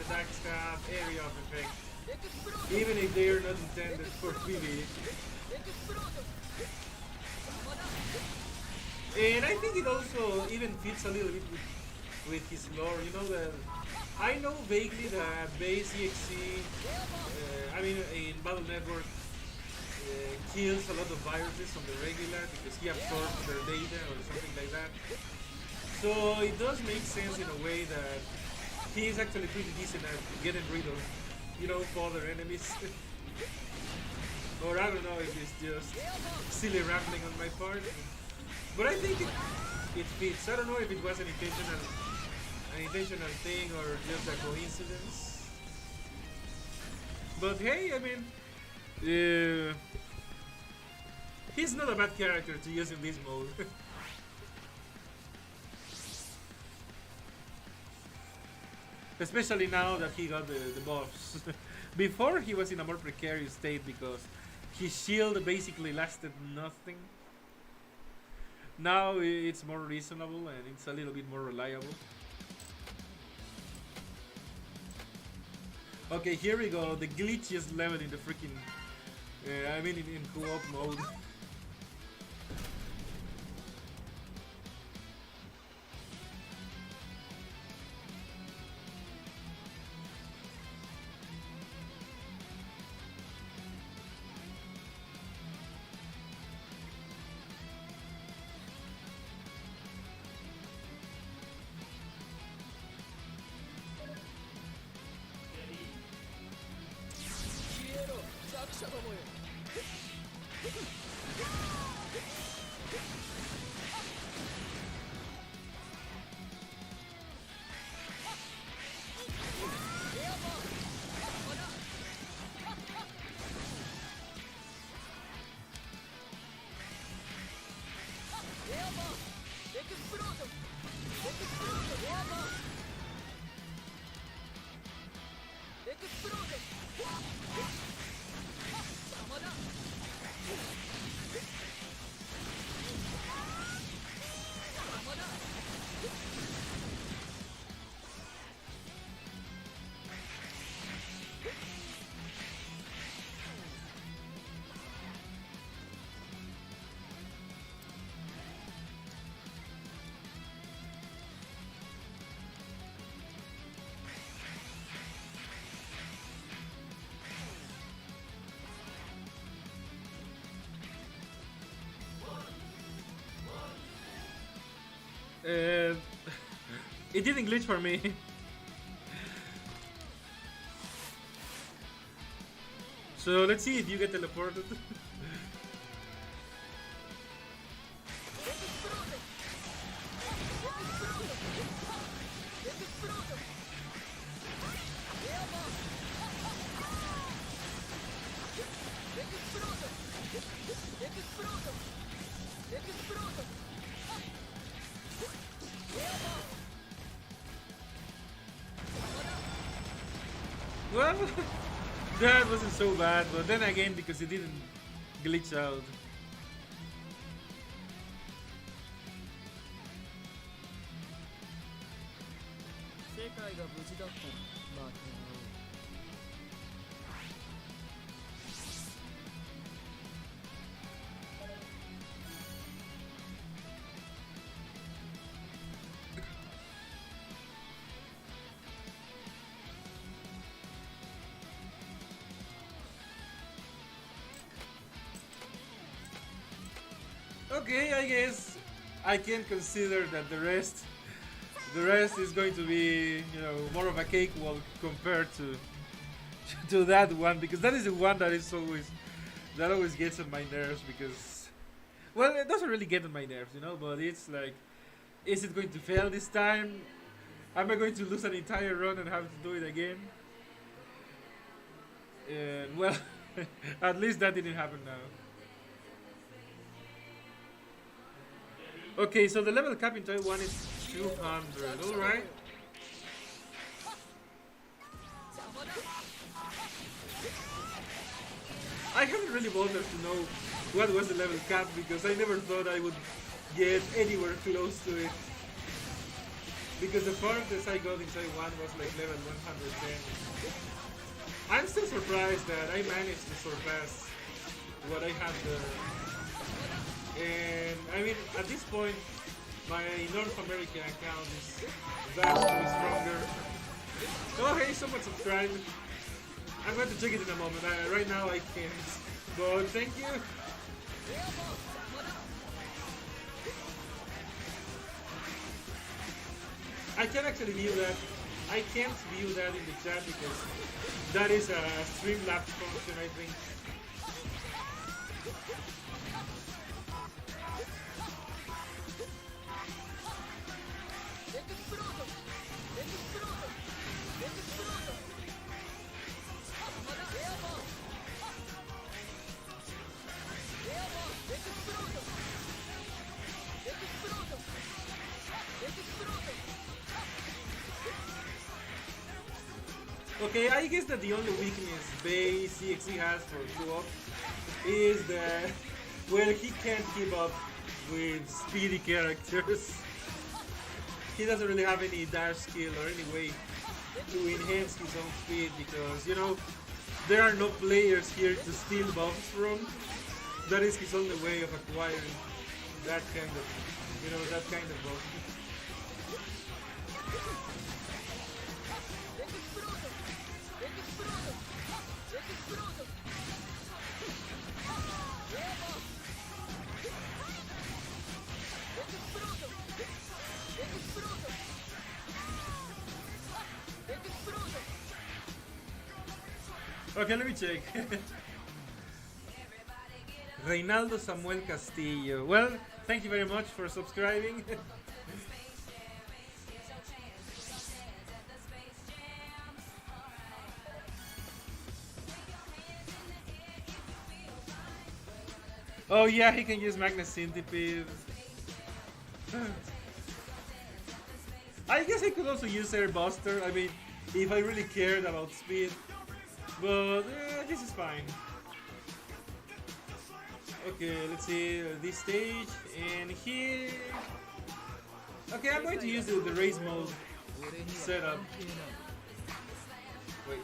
attacks have area of effect, even if they are not intended for PvE. And I think it also even fits a little bit with his lore. You know that I know vaguely that base EXE, I mean, in Battle Network, kills a lot of viruses on the regular because he absorbs their data or something like that. So it does make sense in a way that he is actually pretty decent at getting rid of, further enemies. Or I don't know if it's just silly rambling on my part. But I think it fits. I don't know if it was an intentional thing or just a coincidence. But hey, I mean, he's not a bad character to use in this mode. Especially now that he got the buffs. Before he was in a more precarious state because his shield basically lasted nothing. Now it's more reasonable and it's a little bit more reliable. Okay, here we go. The glitchiest level in the freaking... I mean in co-op mode. Uh, it didn't glitch for me. So let's see if you get teleported. Well, that wasn't so bad, but then again, because it didn't glitch out. Okay, I guess I can consider that the rest is going to be, more of a cakewalk compared to that one, because that is the one that always gets on my nerves, because, well, it doesn't really get on my nerves, but it's like, is it going to fail this time? Am I going to lose an entire run and have to do it again? And well, at least that didn't happen now. Okay, so the level cap in Taiwan is 200, alright. I haven't really bothered to know what was the level cap because I never thought I would get anywhere close to it. Because the farthest I got in Taiwan was like level 110. I'm still surprised that I managed to surpass what I had there. And I mean, at this point, my North American account is vastly stronger. Oh hey, someone subscribed. I'm going to check it in a moment. Right now I can't. But thank you. I can actually view that. I can't view that in the chat because that is a Streamlabs function, I think. Okay, I guess that the only weakness Bay CXC has for co-op is that, well, he can't keep up with speedy characters. He doesn't really have any dash skill or any way to enhance his own speed because, you know, there are no players here to steal buffs from. That is his only way of acquiring that kind of, you know, that kind of buff. Okay, let me check. Reinaldo Samuel Castillo. Well, thank you very much for subscribing. Oh yeah, he can use Magna Centipede. I guess I could also use Air Buster. I mean, if I really cared about speed. But this is fine. Okay, let's see this stage and here. Okay, I'm going to use the race mode setup. Wait.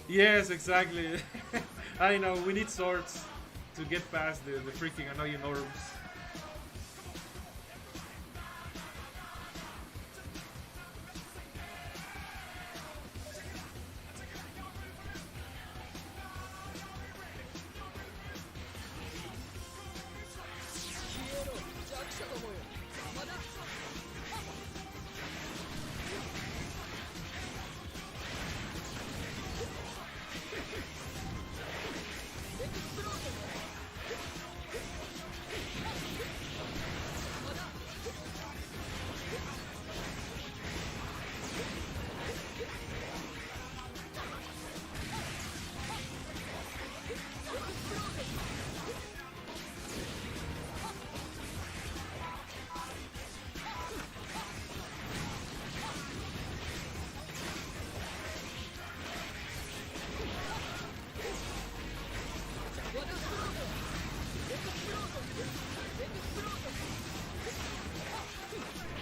Yes, exactly. I know, we need swords to get past the freaking annoying orbs.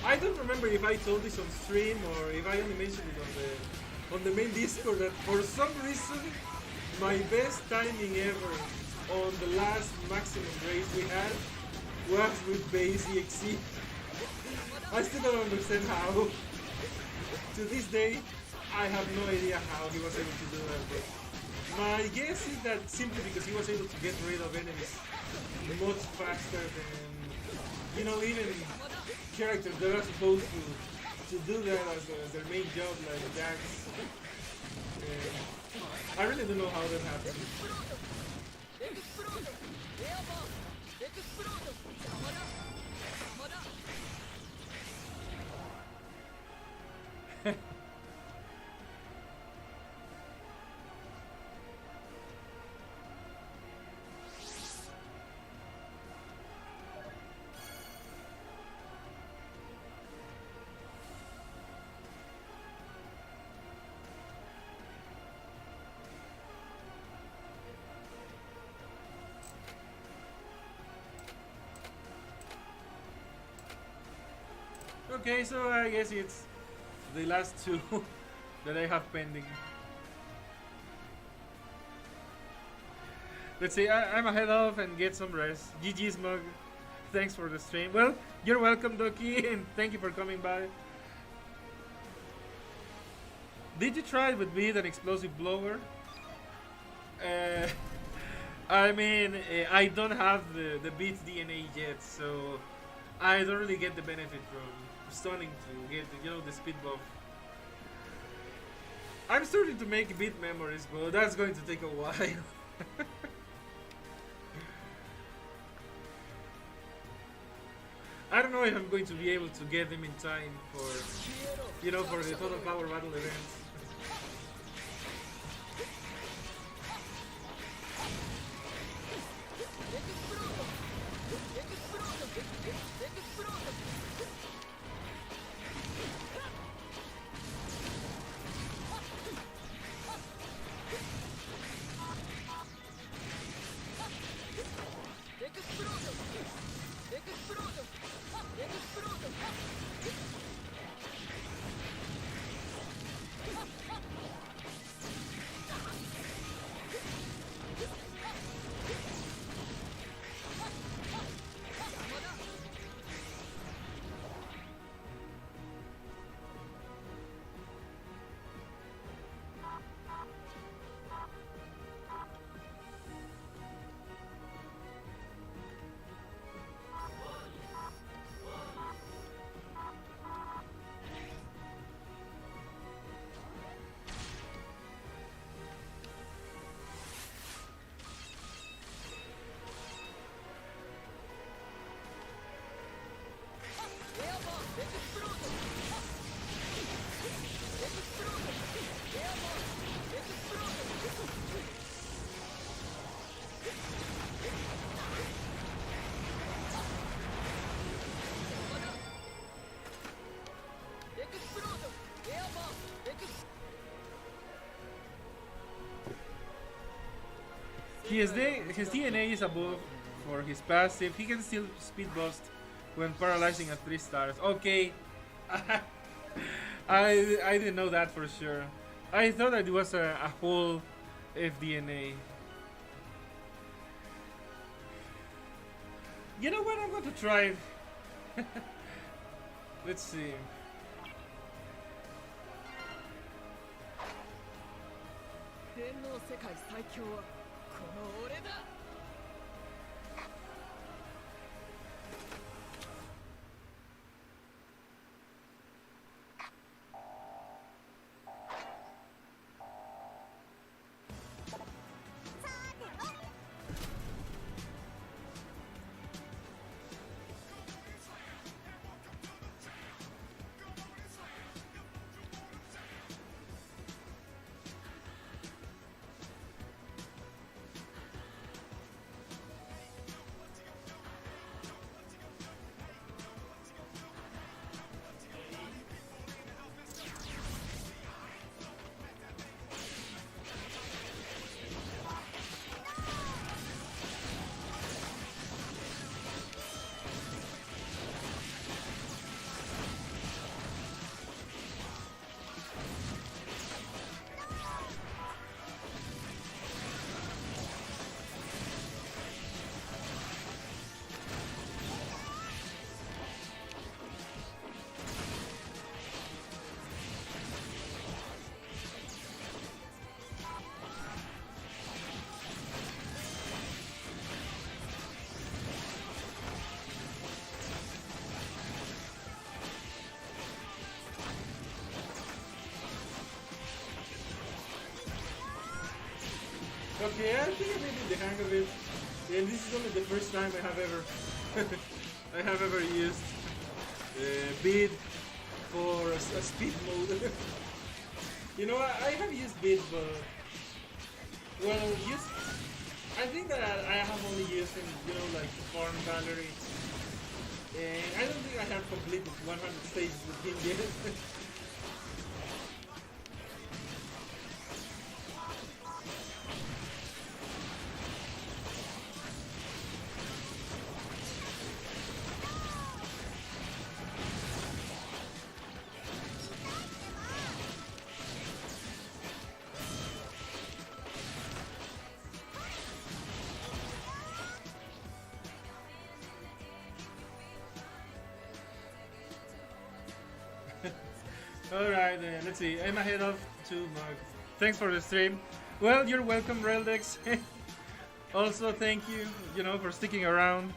I don't remember if I told this on stream or if I only mentioned it on the main Discord that for some reason my best timing ever on the last maximum race we had was with base EXE. I still don't understand how. To this day, I have no idea how he was able to do that. But my guess is that simply because he was able to get rid of enemies much faster than, you know, even characters that are supposed to do that as their main job, like Jax. I really don't know how that happened. Okay, so I guess it's the last two that I have pending. Let's see, I'm ahead of and get some rest. GG Smug, thanks for the stream. Well, you're welcome, Doki, and thank you for coming by. Did you try with Beat an explosive blower? I mean, I don't have the Beat DNA yet, so I don't really get the benefit from stunning to get, you know, the speed buff. I'm starting to make Beat memories, but that's going to take a while. I don't know if I'm going to be able to get them in time for, you know, for the Total Power Battle events. His DNA is above for his passive. He can still speed bust when paralyzing at 3 stars. Okay. I didn't know that for sure. I thought that it was a whole FDNA. You know what? I'm going to try it. Let's see. Okay, I think I may be the hang of it. And this is only the first time I have ever I have ever used bid for a speed mode. You know, I have used bid, but well, used. I think that I have only used in, you know, like farm gallery, and I don't think I have completed 100 stages with him yet. Alright, let's see. I'm ahead of 2 Mark. Thanks for the stream. Well, you're welcome, Reldex. Also, thank you, you know, for sticking around.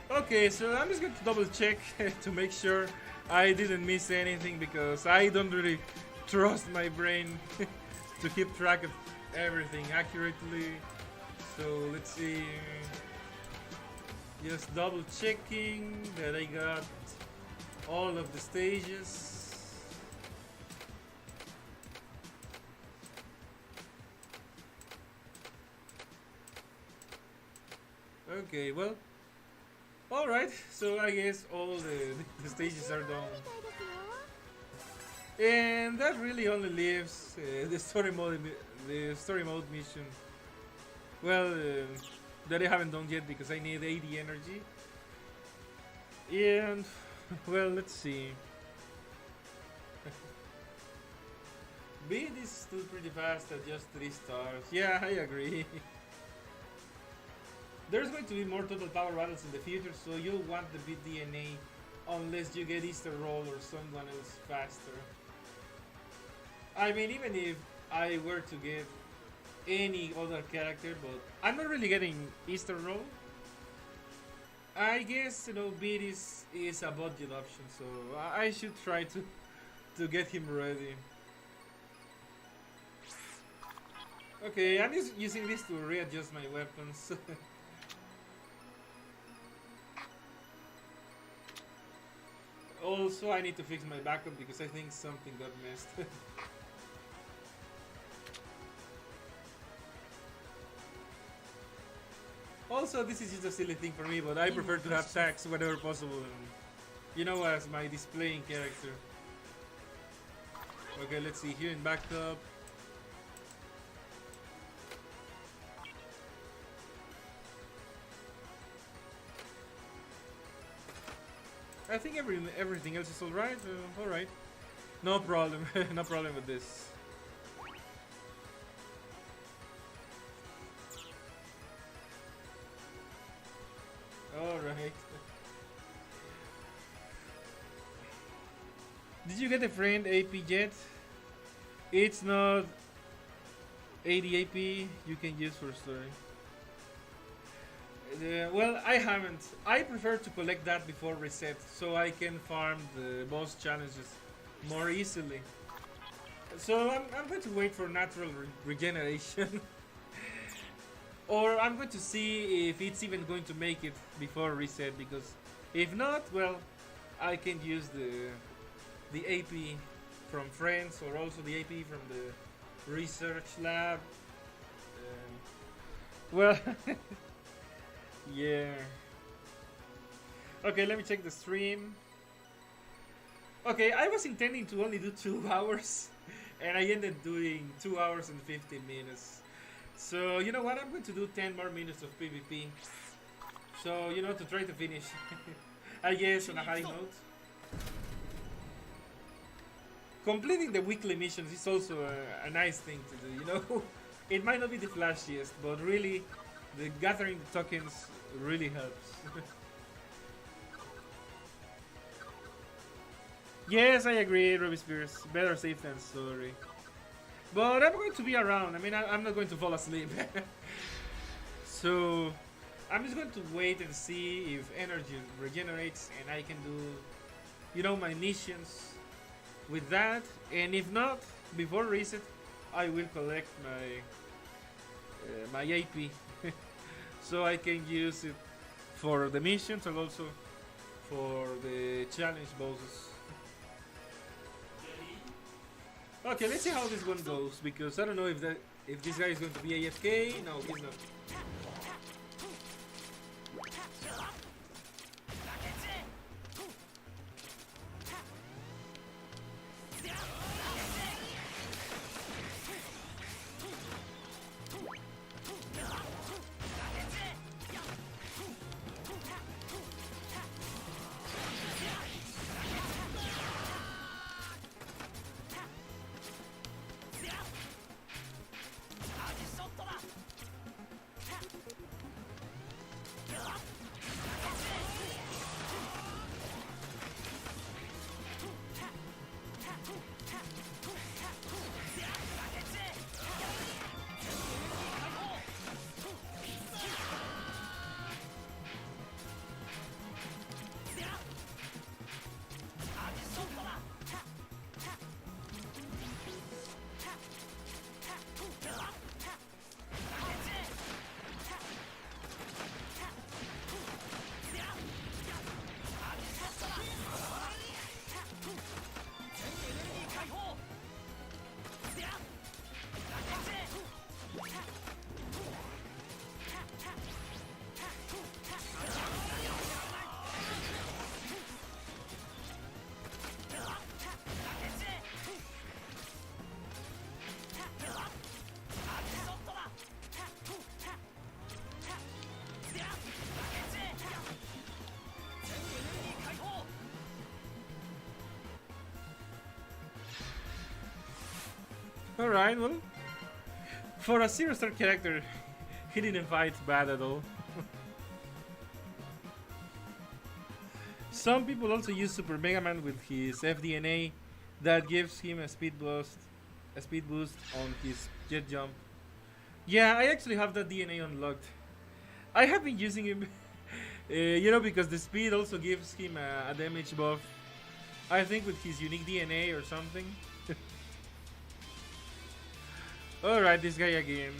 Okay, so I'm just going to double check to make sure I didn't miss anything, because I don't really trust my brain to keep track of everything accurately. So let's see. Just double checking that I got all of the stages. Okay, well, alright, so I guess all the stages are done. And that really only leaves the story mode mission. Well, that I haven't done yet because I need 80 energy. And well, let's see. Beat is still pretty fast at just 3 stars. Yeah, I agree. There's going to be more total power battles in the future, so you'll want the beat DNA unless you get Easter Roll or someone else faster. I mean, even if I were to get any other character, but I'm not really getting Easter Roll. I guess, you know, beat is a budget option, so I should try to get him ready. Okay, I'm just using this to readjust my weapons. Also, I need to fix my backup because I think something got messed. Also, this is just a silly thing for me, but I prefer to have tags whenever possible, and, you know, as my displaying character. Okay, let's see, here in backup. I think everything else is alright. Alright. No problem. No problem with this. Alright. Did you get a friend AP yet? It's not 80 AP you can use for story. Well, I haven't. I prefer to collect that before reset, so I can farm the boss challenges more easily. So I'm going to wait for natural regeneration. Or I'm going to see if it's even going to make it before reset, because if not, well, I can use the AP from friends, or also the AP from the research lab. Well, yeah. Okay, let me check the stream. Okay, I was intending to only do 2 hours, and I ended doing 2 hours and 15 minutes. So, you know what, I'm going to do 10 more minutes of PvP. So, you know, to try to finish. I guess on a high note. Completing the weekly missions is also a nice thing to do, you know. It might not be the flashiest, but really, the gathering the tokens really helps. Yes, I agree, Ruby Spears. Better safe than sorry. But I'm going to be around. I mean, I'm not going to fall asleep. So, I'm just going to wait and see if energy regenerates and I can do my missions with that. And if not, before reset, I will collect my AP so I can use it for the missions and also for the challenge bosses. Okay, let's see how this one goes, because I don't know if this guy is going to be AFK. No, he's not. Alright, well, for a 0-star character, he didn't fight bad at all. Some people also use Super Mega Man with his FDNA that gives him a speed boost on his jet jump. Yeah, I actually have that DNA unlocked. I have been using him, because the speed also gives him a damage buff. I think with his unique DNA or something. Alright, this guy again.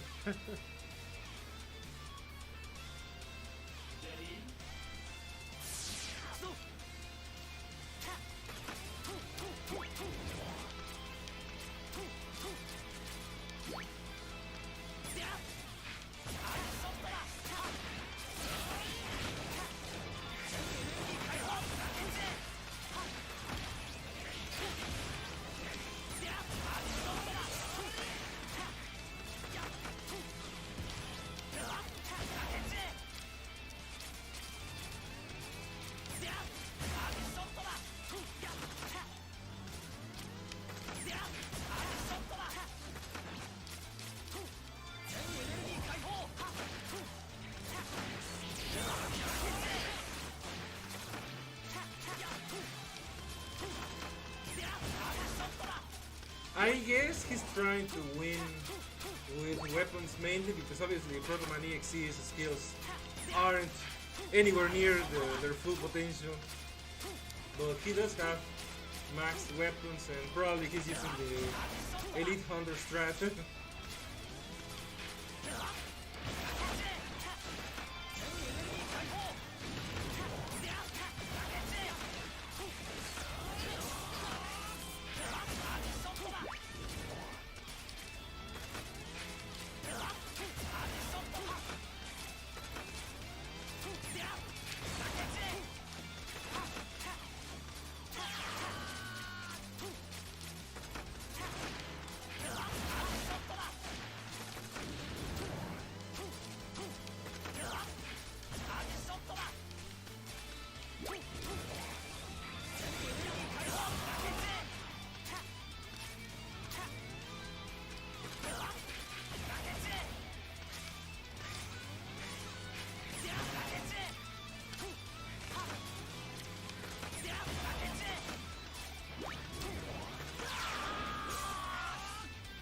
I guess he's trying to win with weapons mainly because obviously Proto Man EXE's skills aren't anywhere near their full potential. But he does have maxed weapons and probably he's using the Elite Hunter strat.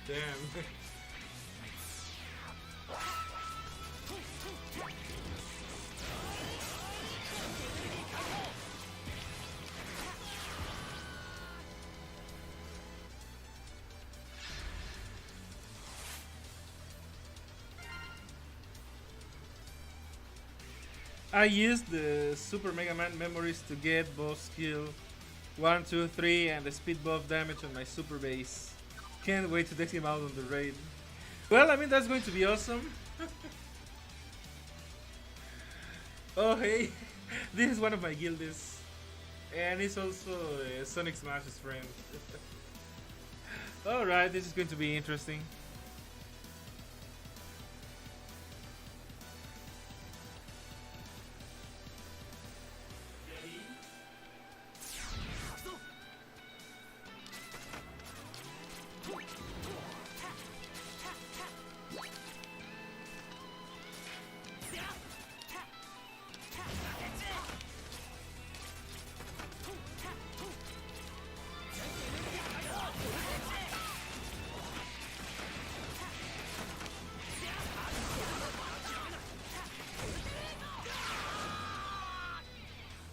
Damn. I used the Super Mega Man memories to get both skill 1, 2, 3 and the speed buff damage on my super base. Can't wait to take him out on the raid. Well, I mean, that's going to be awesome. Oh, hey, this is one of my guildies. And he's also Sonic Smash's friend. Alright, this is going to be interesting.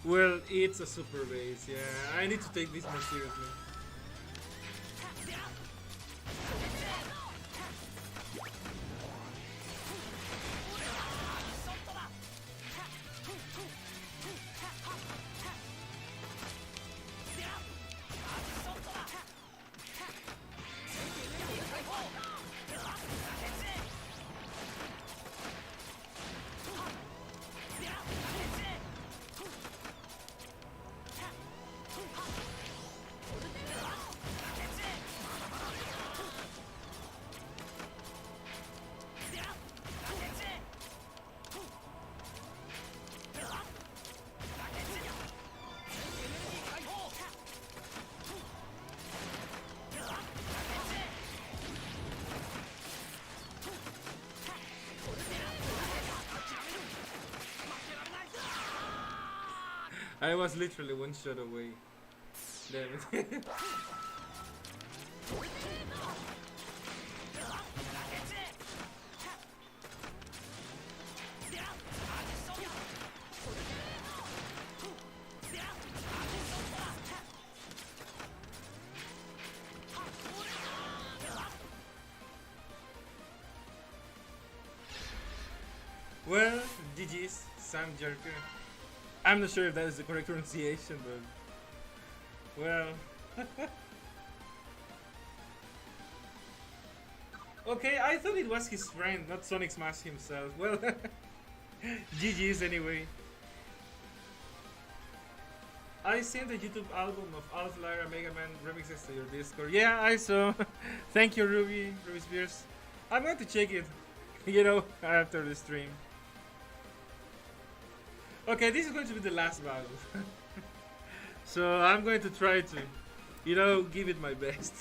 Well, it's a super base, yeah. I need to take this more seriously. I was literally one shot away. Damn it. Well, GG's, Sam Jerker. I'm not sure if that is the correct pronunciation, but well. Okay, I thought it was his friend, not Sonic Smash himself. Well, GG's anyway. I sent the YouTube album of Alpha Lyra Mega Man remixes to your Discord. Yeah, I saw. Thank you, Ruby Spears. I'm going to check it, you know, after the stream. Okay, this is going to be the last battle. So I'm going to try to, you know, give it my best.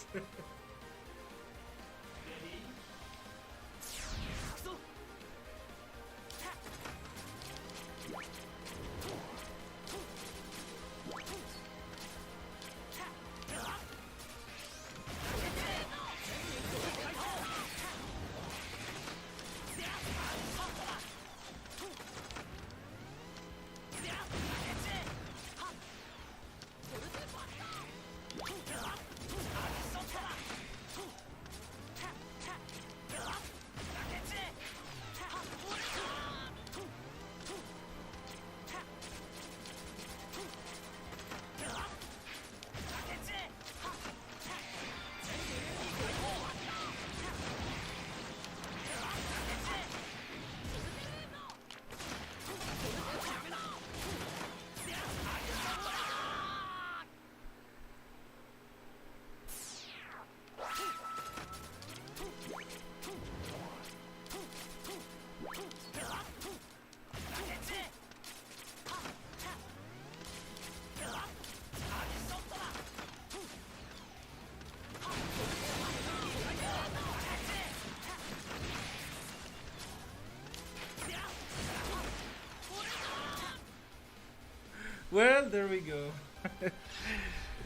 Well, there we go.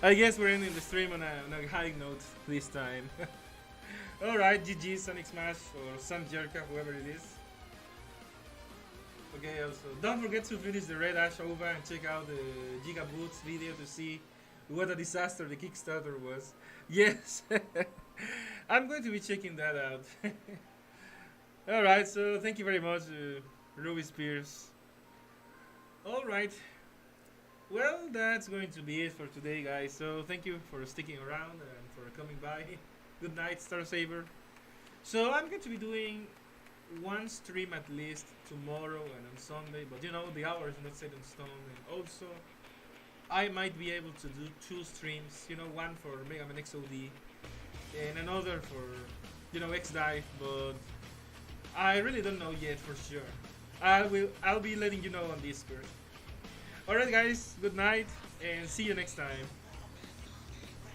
I guess we're ending the stream on a high note this time. Alright, GG, Sonic Smash, or Sam Jerka, whoever it is. Okay, also, don't forget to finish the Red Ash OVA and check out the Giga Boots video to see what a disaster the Kickstarter was. Yes, I'm going to be checking that out. Alright, so thank you very much, Ruby Spears. All right. Well, that's going to be it for today, guys. So thank you for sticking around and for coming by. Good night, Star Saber. So I'm going to be doing one stream at least tomorrow and on Sunday, but you know the hour is not set in stone. And also, I might be able to do two streams. You know, one for Mega Man XOD and another for XDive, but I really don't know yet for sure. I'll be letting you know on Discord. Alright guys, good night and see you next time.